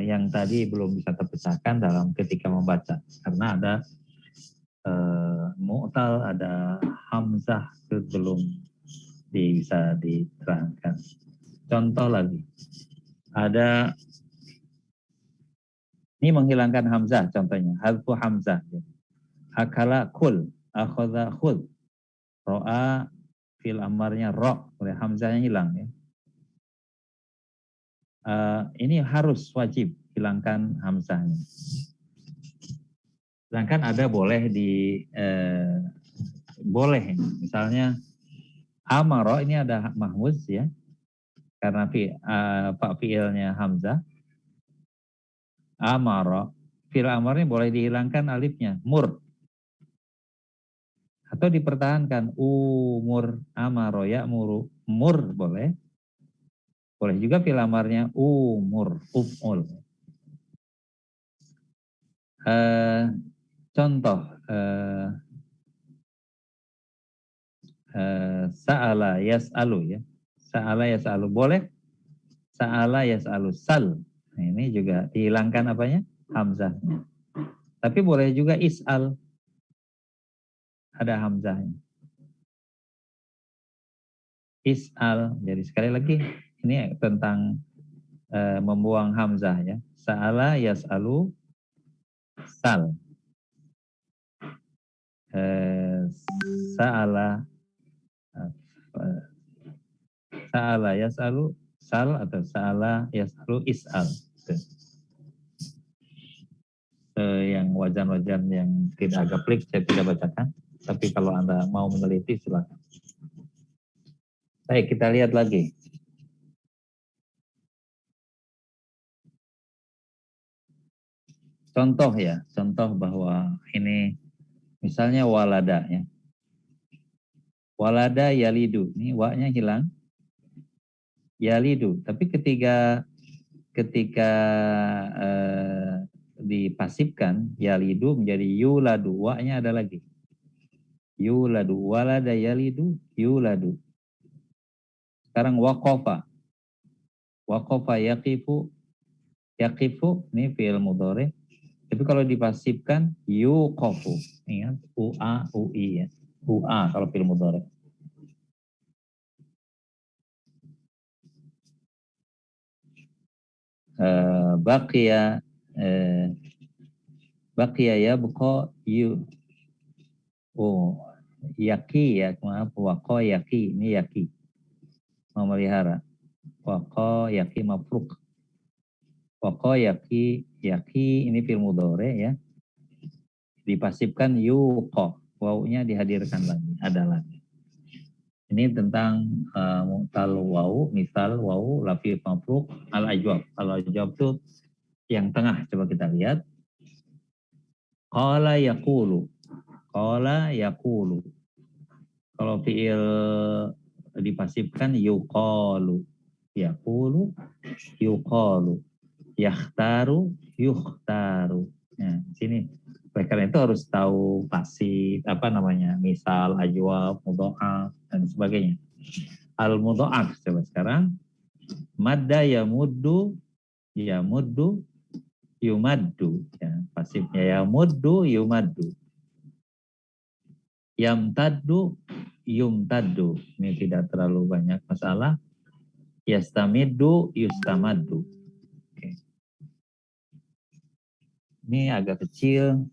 yang tadi belum bisa terpecahkan dalam ketika membaca, karena ada mu'tal, ada hamzah, itu belum bisa diterangkan. Contoh lagi, ada ini menghilangkan hamzah, contohnya hadfu hamzah. Akala kul, akhadha khud, ro'a fil amarnya ro, oleh hamzahnya hilang, ya. Ini harus wajib hilangkan hamzahnya. Sedangkan ada boleh boleh, misalnya amaro ini ada mahmuz, ya, karena fi'ilnya hamzah. Amaro, fi'il amarnya boleh dihilangkan alifnya, mur, atau dipertahankan umur, amaro ya muru, mur boleh. Boleh juga fi'il amarnya umur, uf'ul. Contoh, sa'ala yas'alu, ya. Sa'ala yas'alu boleh, sa'ala yas'alu sal. Nah, ini juga dihilangkan apanya? Hamzahnya. Tapi boleh juga is'al, ada hamzahnya. Is'al, jadi sekali lagi ini tentang membuang hamzah, ya. Sa'ala yas'alu sal. Sa'ala Sa'ala yas'alu sal atau sa'ala yas'alu is'al. Yang wajan-wajan yang tidak agak pelik saya tidak bacakan. Tapi kalau Anda mau meneliti silakan. Baik, kita lihat lagi. Contoh, ya, contoh bahwa ini misalnya walada, ya. Walada yalidu, ini wa-nya hilang. Yalidu, tapi ketika dipasifkan yalidu menjadi yuladu, wa-nya ada lagi. Yuladu, walada yalidu, yuladu. Sekarang waqafa. Waqafa yaqifu, yaqifu ini fi'il mudhari. Tapi kalau dipasifkan yuqafu. Ingat ua ui, ya. Ua kalau fi'il mudhari. Baqiya yabqa yaki, ya, maaf, waqa yaki, ini yaki, memelihara. Waqa yaki mafruq. Waqa yaki, yaki ini fi'il mudhari, ya. Dipasifkan yuqa, wawunya dihadirkan lagi, ada lagi. Ini tentang mu'tal wawu, misal wawu, lafif mafruq, al-ajwab. Al-ajwab itu yang tengah, coba kita lihat. Qala yaqulu. Qala yaqulu. Kalau fi'il dipasifkan yuqalu. Yaqulu, yuqalu. Yakhtaru, yukhtaru. Nah, sini. Oleh karena itu harus tahu pasif, misal, ajwab, mudha'af, dan sebagainya. Al-mudha'af, coba sekarang. Madda yamuddu, yumaddu. Ya, pasifnya yamuddu, yumaddu. Yamtaddu, yumtaddu. Ini tidak terlalu banyak masalah. Yastamiddu, yustamaddu. Oke. Ini agak kecil.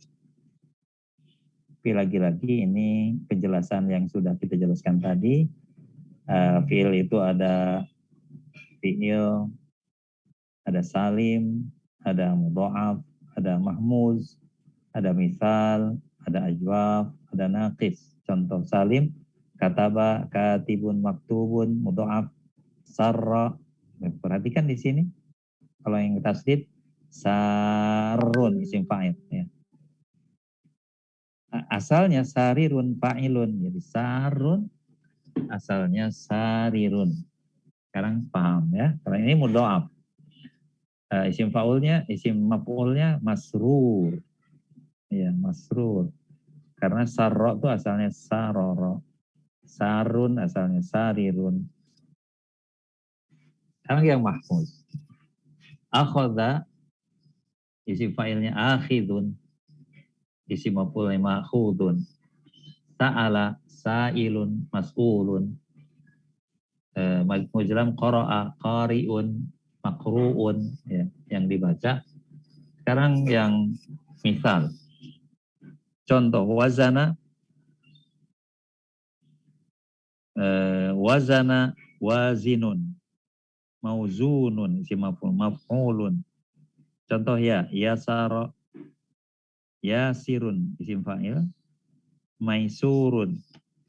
Tapi lagi-lagi ini penjelasan yang sudah kita jelaskan tadi. Fi'il itu ada fi'il, ada salim, ada mudha'af, ada mahmuz, ada misal, ada ajwab, ada naqis. Contoh salim, kataba, katibun, maktubun, mudha'af. sarra. Perhatikan di sini. Kalau yang tasdid sarun isim fa'il ya. Asalnya sarirun fa'ilun. Jadi sarun asalnya sarirun. Sekarang paham ya. Kalau ini mudha'af. Isim fa'ulnya, isim maf'ulnya masrur. Ya, masrur. Karena sarra itu asalnya saroro. Sarun asalnya sarirun. Sekarang yang mahfuz. Akhadha isim fa'ilnya akhidun. Isim maf'ulnya ma'khudun. Sa'ala sa'ilun mas'ulun. Mujram qara'a qari'un makru'un ya, yang dibaca. Sekarang yang misal. Contoh wazana wazana wazinun mauzunun isim maf'ul maf'ulun. Contoh ya yasara yasirun isim fa'il maisurun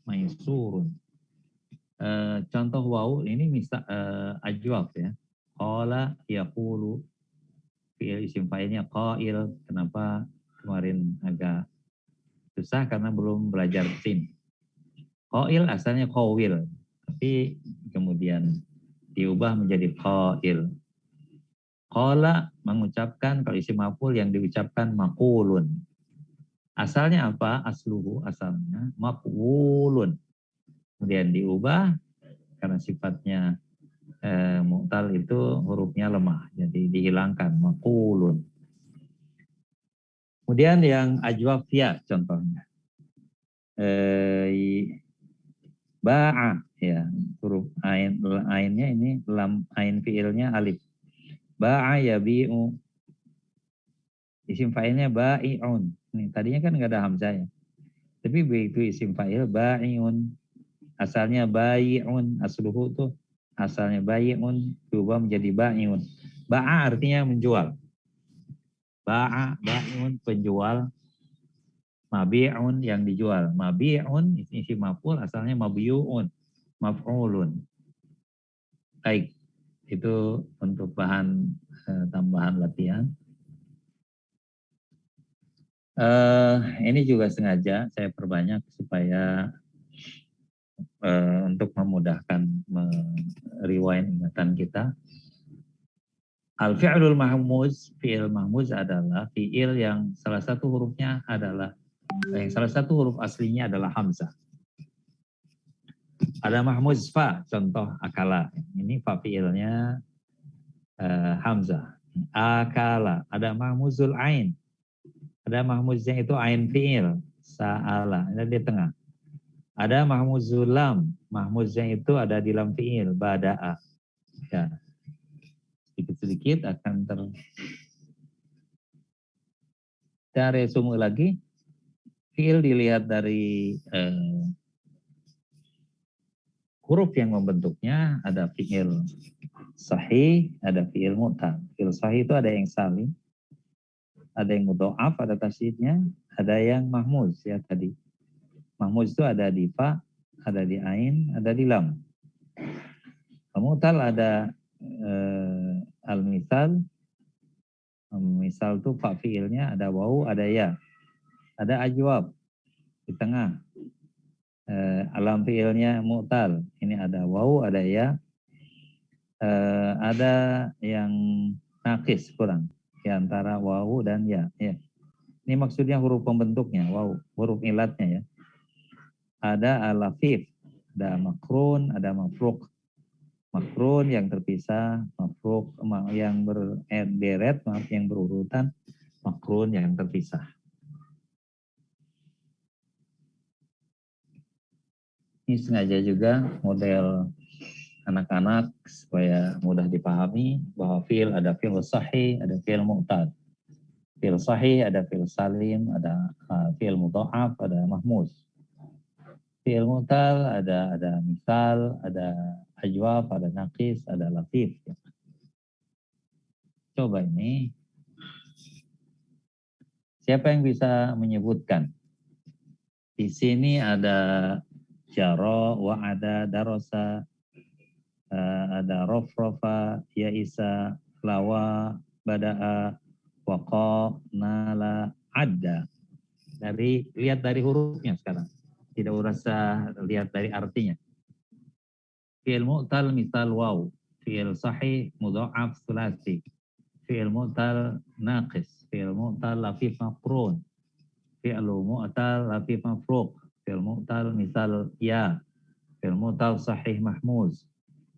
maisurun. Contoh waw ini misal ajwab ya. Qala yaqulu fi'il isim fa'ilnya qail. Kenapa kemarin agak susah karena belum belajar sin. Qail asalnya qawil, tapi kemudian diubah menjadi qail. Qala mengucapkan, kalau isim maf'ul yang diucapkan maqulun. Asalnya apa? Asluhu asalnya maqulun. Kemudian diubah karena sifatnya mu'tal itu hurufnya lemah, jadi dihilangkan maqulun. Kemudian yang ajwaf ya contohnya. Ba'a ya, huruf ainnya ini lam ain fiilnya alif. Ba'a yabi'u. Isim fa'ilnya ba'i'un. Nih, tadinya kan enggak ada hamzah ya. Tapi begitu isim fa'il ba'i'un. Asalnya ba'i'un, asluhu tuh asalnya ba'i'un berubah menjadi ba'i'un. Ba'a artinya menjual. Ba'i'un penjual. Mabi'un yang dijual. Mabi'un isim maf'ul asalnya mabi'un, maf'ulun. Baik, itu untuk bahan tambahan latihan. Ini juga sengaja saya perbanyak supaya untuk memudahkan meriwayan ingatan kita. Al-fi'lul mahmuz, fi'il mahmuz adalah fi'il yang salah satu hurufnya adalah, yang salah satu huruf aslinya adalah hamzah. Ada mahmuz fa, contoh akala. Ini fa fi'ilnya hamzah. Akala. Ada mahmuzul ain. Ada mahmuznya itu ain fi'il. Sa'ala. Ini di tengah. Ada mahmuzul lam. Mahmuznya itu ada di lam fi'il. Bada'a. Ya. Sedikit-sedikit akan kita resume lagi. Fi'il dilihat dari huruf yang membentuknya. Ada fi'il sahih, ada fi'il mu'tal. Fi'il sahih itu ada yang salim, ada yang mudha'af, ada tasydidnya, ada yang mahmuz ya tadi. Mahmuz itu ada di fa, ada di ain, ada di lam. Mu'tal ada al-misal. Misal itu fa fi'ilnya ada waw, ada ya. Ada ajwab di tengah. Alam fi'ilnya mu'tal. Ini ada waw, ada ya. Ada yang nakis kurang di antara waw dan ya. Ini maksudnya huruf pembentuknya, waw, huruf ilatnya ya. Ada al-lafif, ada makrun, ada mafruk. Makrun yang terpisah, mafruk yang berderet, yang berurutan, makrun yang terpisah. Ini sengaja juga model anak-anak supaya mudah dipahami bahwa fi'il ada fi'il sahih, ada fi'il mu'tal. Fi'il sahih ada fi'il salim, ada fi'il mudha'af, ada mahmuz. Fi'il mu'tal ada misal, ada ajwaf, ada naqis, ada latif. Coba ini. Siapa yang bisa menyebutkan? Di sini ada jaro, wa'ada, darosa, ada rofrofa, ya'isa, lawa, bada'a, waqa, nala, adda. Lihat dari hurufnya sekarang. Tidak usah lihat dari artinya. Fi'il mu'tal misal waw. Fi'il sahih mudha'af sulasi. Fi'il mu'tal naqis. Fi'il mu'tal lafif maqrun. Fi'il mu'tal lafif mafruq. Fi'il mu'tal misal ya. Fi'il mu'tal sahih mahmuz.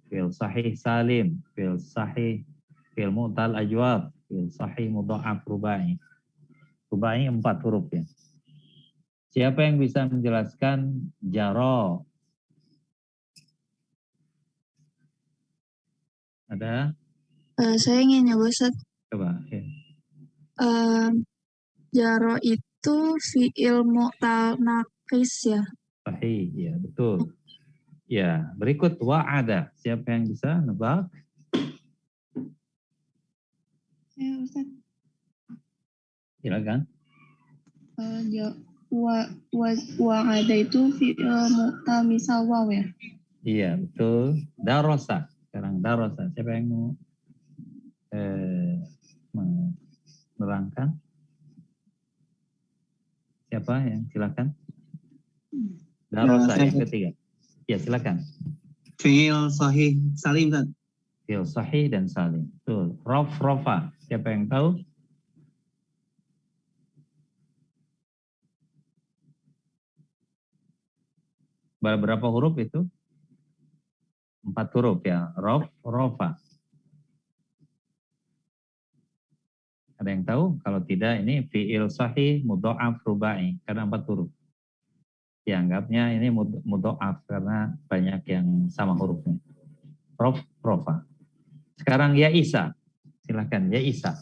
Fi'il sahih salim. Fi'il sahih fi'il mu'tal ajwab. Fi'il sahih mudha'af rubai. Rubai 4 huruf ya. Siapa yang bisa menjelaskan jaro? Ada? Saya ingin nyoba Ustaz. Coba. Ya. Jaro itu fi'il mu'tal naqis ya. Sahih, ya betul. Ya, berikut wa'ada. Siapa yang bisa nebak? Saya Ustaz, Silakan. wa'ada itu fi'il mu'tal misal waw ya. Iya, betul. Darosa. Sekarang darosa. Siapa yang mau menerangkan? Siapa yang silakan? Darosa yang ketiga. Ya, silakan. Fi'il sahih salim kan? Fi'il sahih dan salim. Betul. Rofa. Siapa yang tahu? Berapa huruf itu? 4 huruf ya. Rofa. Ada yang tahu? Kalau tidak, ini fi'il sahih mudha'af rubai karena 4 huruf. Dianggapnya ini mudha'af karena banyak yang sama hurufnya. Rofa. Sekarang ya Isa. Silakan ya Isa.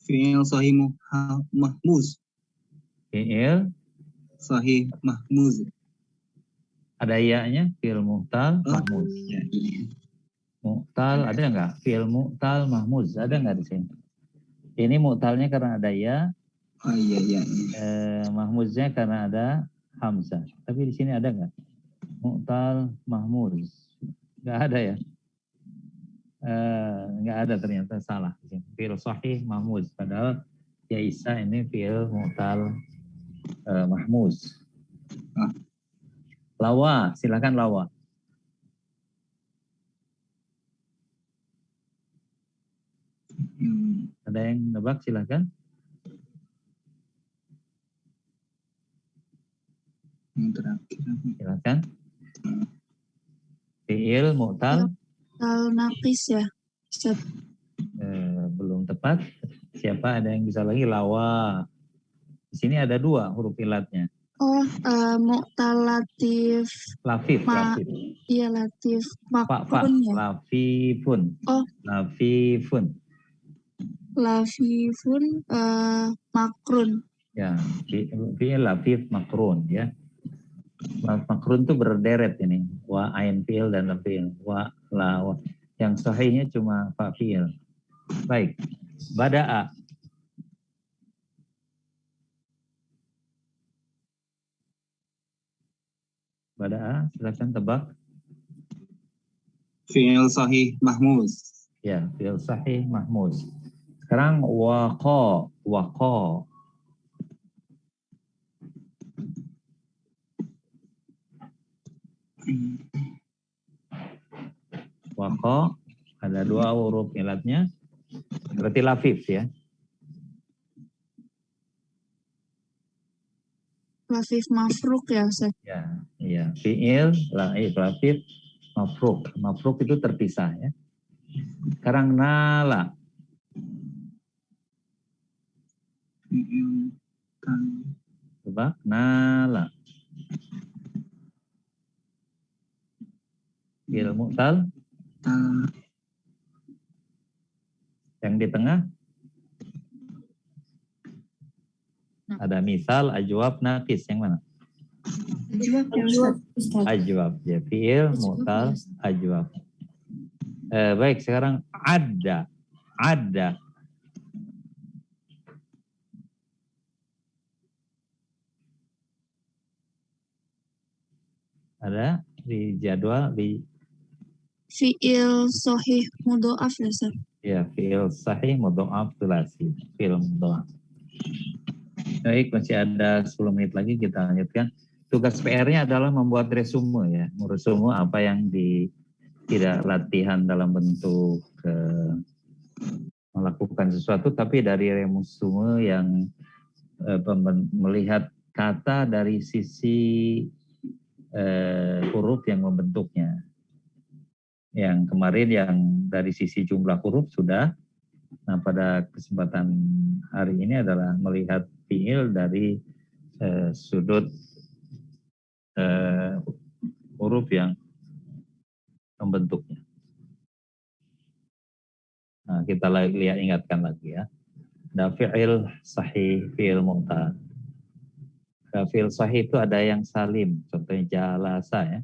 Fi'il sahih mahmuz. Fi'il Sahih mahmuz. ada ya-nya, fi'il mu'tal mahmuz. Ya, iya. Mu'tal ada enggak? Fi'il mu'tal mahmuz ada enggak di sini? Ini mu'talnya karena ada ya, Oh iya. mahmuznya karena ada hamzah. Tapi di sini ada enggak? Mu'tal mahmuz. Enggak ada ya? Enggak ada ternyata, salah. Fi'il sahih mahmuz. Padahal ya Isa ini fi'il mu'tal mahmuz. Lawa, silakan lawa. Ada yang nebak, silakan. Yang terakhir. Silakan. Fi'il mu'tal Mu'tal naqis ya. Ustaz. belum tepat. Siapa ada yang bisa lagi? Lawa. Di sini ada 2 huruf ilatnya. Oh, mu'tal latif. Lafif. Iya latif. Pak. Makrun ya. Lafifun. Oh. Lafifun. Lafifun makrun. Ya, fi'il lafif makrun ya. Makrun itu berderet ini. Wa ain fi'il dan lam fi'il. Wa la wa. Yang sahihnya cuma fa fi'il. Baik. Bada'a. Bada'a, silakan tebak. Fi'il sahih mahmuz. Ya, fi'il sahih mahmuz. Sekarang waqa. Waqa ada 2 huruf ilatnya. Berarti lafif ya. Lafif mafruk ya Ustaz. Ya, iya. Fi'il lafif mafruk. Mafruk itu terpisah ya. Sekarang nala. Coba nala. Fi'il mu'tal. Yang di tengah ada misal, ajwab, naqis. Yang mana? Ajwab. Ya, fi'il mu'tal ajwab. Baik, sekarang ada. Ada di jadwal di Fi'il sahih mudha'af ya, Ustaz. ya fi'il sahih mudha'af tsulasi, fi'il mudha'af. Baik, masih ada 10 menit lagi, kita lanjutkan. Tugas PR-nya adalah membuat resume ya, resume apa yang tidak latihan dalam bentuk melakukan sesuatu, tapi dari resume yang melihat kata dari sisi huruf yang membentuknya. Yang kemarin yang dari sisi jumlah huruf sudah. Nah, pada kesempatan hari ini adalah melihat fiil dari sudut huruf yang membentuknya. Nah, kita lihat, ingatkan lagi ya. Ada fi'il sahih, fi'il mu'tal. Fi'il sahih itu ada yang salim, contohnya jalasa ya.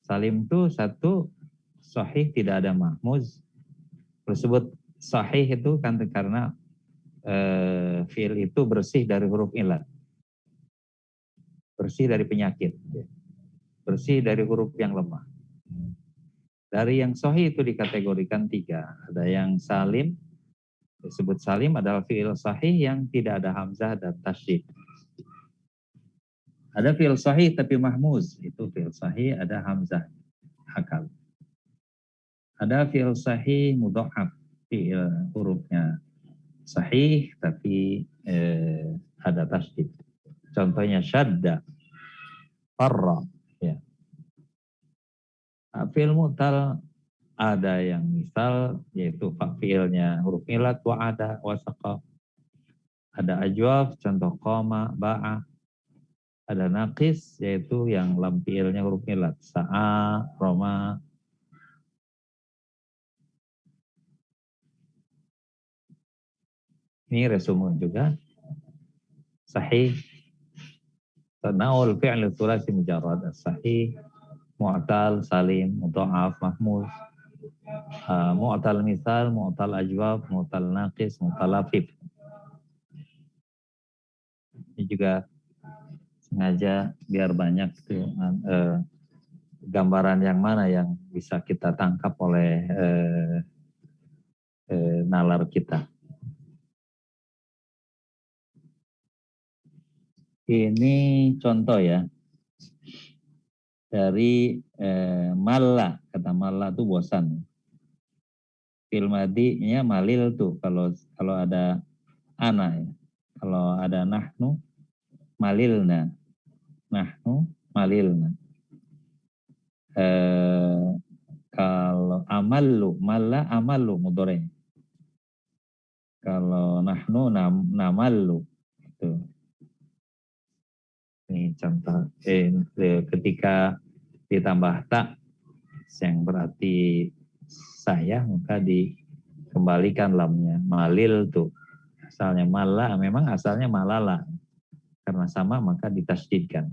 Salim itu satu, sahih tidak ada mahmuz. Tersebut sahih itu kan karena fi'il itu bersih dari huruf ilat. Bersih dari penyakit. Bersih dari huruf yang lemah. Dari yang sahih itu dikategorikan 3. Ada yang salim, disebut salim adalah fi'il sahih yang tidak ada hamzah dan tasydid. Ada fi'il sahih tapi mahmuz, itu fi'il sahih ada hamzah, hakal. Ada fi'il sahih mudha'af, fi'il hurufnya sahih tapi ada tasydid. Contohnya syadda, farra, ya. Fi'il mu'tal ada yang misal yaitu fi'ilnya huruf ilat, wa'ada, wasaqa. Ada ajwaf, contoh qoma, ba'a. Ada naqis yaitu yang lam fi'ilnya huruf ilat, sa'a, roma. Ini resume juga. Sahih. Tanawul fi'il tsulasi mujarrad, sahih, mu'tal, salim, mudha'af, mahmuz. Mu'tal misal, mu'tal ajwab, mu'tal naqis, mu'tal lafif. Ini juga sengaja biar banyak tuh, gambaran yang mana yang bisa kita tangkap oleh nalar kita. Ini contoh ya dari malla, kata malla itu bosan. Fil madinya malil tuh kalau ada ana ya. Kalau ada nahnu malilna. Nahnu malilna. Kalau amallu, malla amallu mudhari'. Kalau nahnu namallu itu. Ini contoh ketika ditambah tak yang berarti saya, maka dikembalikan lamnya. Malil tuh asalnya malla, memang asalnya malala. Karena sama maka ditasydidkan.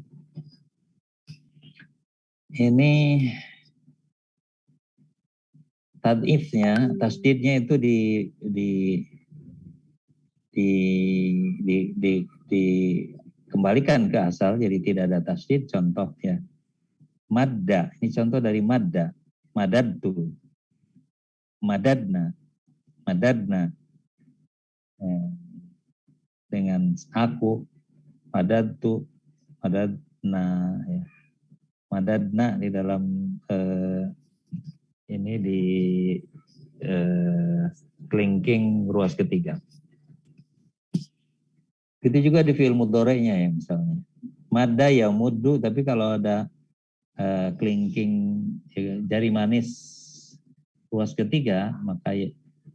Ini tad'ifnya, tasydidnya itu dikembalikan ke asal, jadi tidak ada tasydid. Contoh ya, madda, ini contoh dari madda, madadtu, madadna, dengan aku, madadtu, madadna ya. Madadna di dalam ini di kelingking ruas ketiga. Itu juga di fi'il mudhari'nya ya misalnya. Madda ya muddu, tapi kalau ada kelingking jari manis ruas ketiga, maka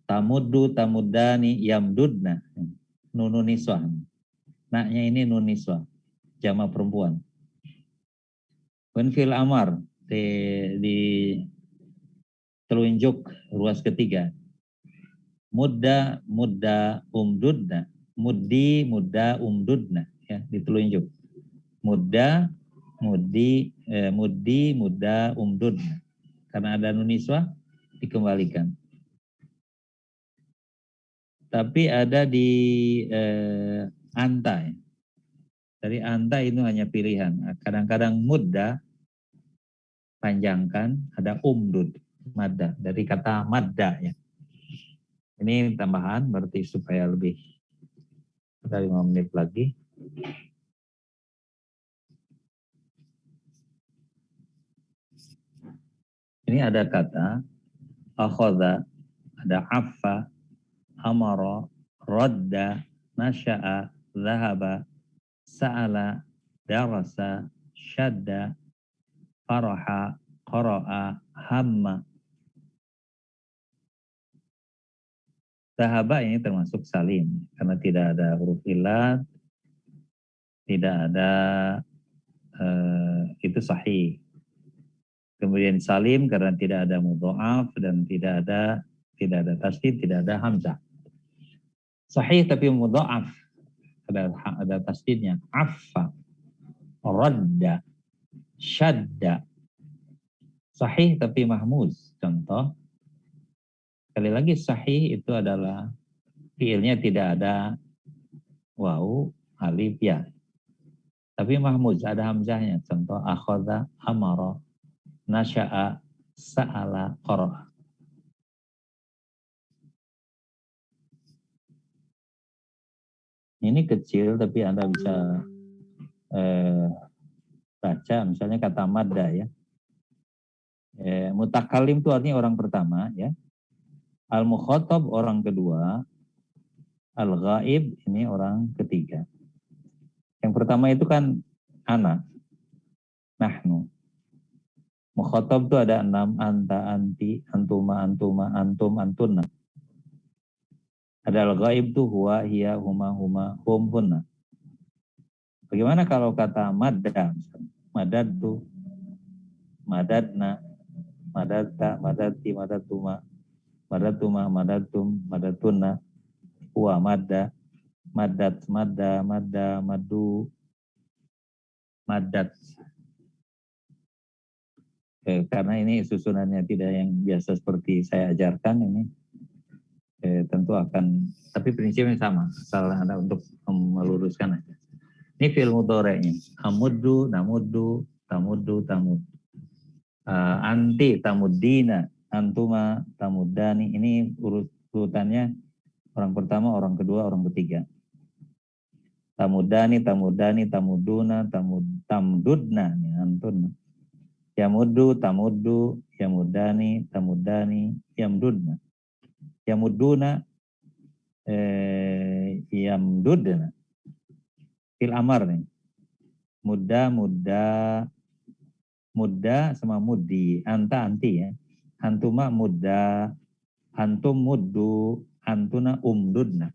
tamuddu, tamuddani, yamdudna. Nunun niswah. Naknya ini nun niswah, jama perempuan. Fil amar di telunjuk ruas ketiga. Mudda umdudna. Muddi mudda umdudna ya, ditelunjuk. Mudda muddi mudda umdudna. Karena ada nun niswah dikembalikan. Tapi ada di anta ya. Dari anta itu hanya pilihan. Kadang-kadang mudda, panjangkan, ada umdud, madda. Dari kata madda ya. Ini tambahan berarti supaya lebih dari 5 menit lagi. Ini ada kata akhadha, ada affa, amara, radda, nasya'a, dhahaba, sa'ala, darasa, syadda, faraha, qara'a, hamma. Dhahaba ini termasuk salim karena tidak ada huruf illat, tidak ada itu sahih. Kemudian salim karena tidak ada mudha'af dan tidak ada tasdid, tidak ada hamzah. Sahih tapi mudha'af, ada tasdidnya. Affa, radda, syadda. Sahih tapi mahmuz. Contoh, sekali lagi sahih itu adalah fiilnya tidak ada waw, alif, ya. Tapi mahmuz ada hamzahnya. Contoh akhadha, amara, nasya'a, sa'ala, qara'a. Ini kecil tapi Anda bisa baca misalnya kata madda ya. Mutakalim itu artinya orang pertama ya. Al-mukhatab orang kedua. Al-ghaib ini orang ketiga. Yang pertama itu kan ana, nahnu. Mukhatab itu ada 6, anta, anti, antuma, antuma, antum, antuna. Ada al-ghaib itu huwa, hiya, huma, huma, hum, hunna. Bagaimana kalau kata madda? Madadtu, madadna, madatta, madatti, madatuma, madatuma, madattum, madatuna, huwa, madda, madat, madda, madda, maddu, madat. Karena ini susunannya tidak yang biasa seperti saya ajarkan ini, tentu akan, tapi prinsipnya sama, asal Anda untuk meluruskan aja. Ini fi'il mudhari'nya, amuddu, namuddu, tamuddu, tamud. Anti, tamuddina, antuma, tamuddani. Ini urutannya orang pertama, orang kedua, orang ketiga. Tamuddani, tamuddani, tamuduna, tamdudna, antun. Yamuddu, tamuddu, yamuddani, tamuddani, yamdudna. Yamudduna, yamdudna. Fil amar nih. Mudda, mudda, mudda sama muddi. Anta, anti ya. Antuma, mudda. Antum, muddu. Antuna, umdudna.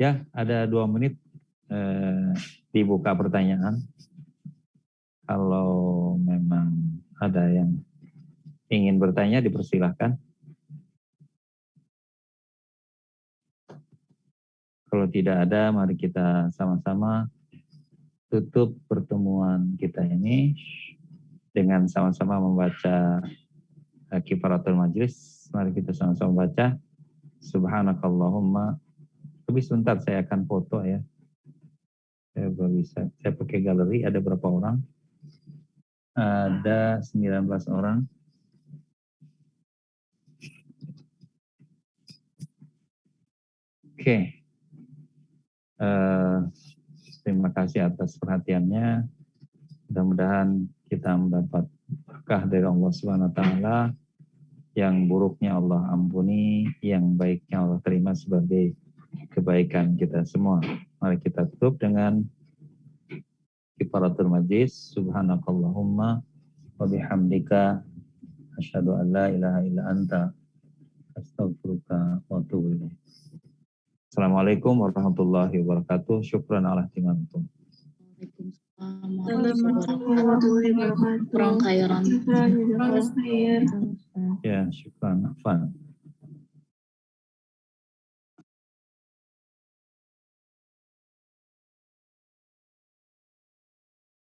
Ya, ada 2 menit dibuka pertanyaan. Kalau memang ada yang ingin bertanya, dipersilahkan. Kalau tidak ada, mari kita sama-sama tutup pertemuan kita ini dengan sama-sama membaca kifaratul majlis. Mari kita sama-sama baca. Subhanakallahumma. Tapi sebentar saya akan foto ya. Saya bisa. Saya pakai galeri. Ada berapa orang? Ada 19 orang. Oke. Terima kasih atas perhatiannya. Mudah-mudahan kita mendapat berkah dari Allah SWT. Yang buruknya Allah ampuni, yang baiknya Allah terima sebagai kebaikan kita semua. Mari kita tutup dengan kifaratul majlis. Subhanakallahumma wa bihamdika asyhadu an la ilaha illa anta astaghfiruka wa atubu ilaik. Assalamualaikum warahmatullahi wabarakatuh. Syukran ala ihtimamikum. Waalaikumsalam warahmatullahi wabarakatuh. Kurang khairan. Kurang khair. Ya, syukran. Afan.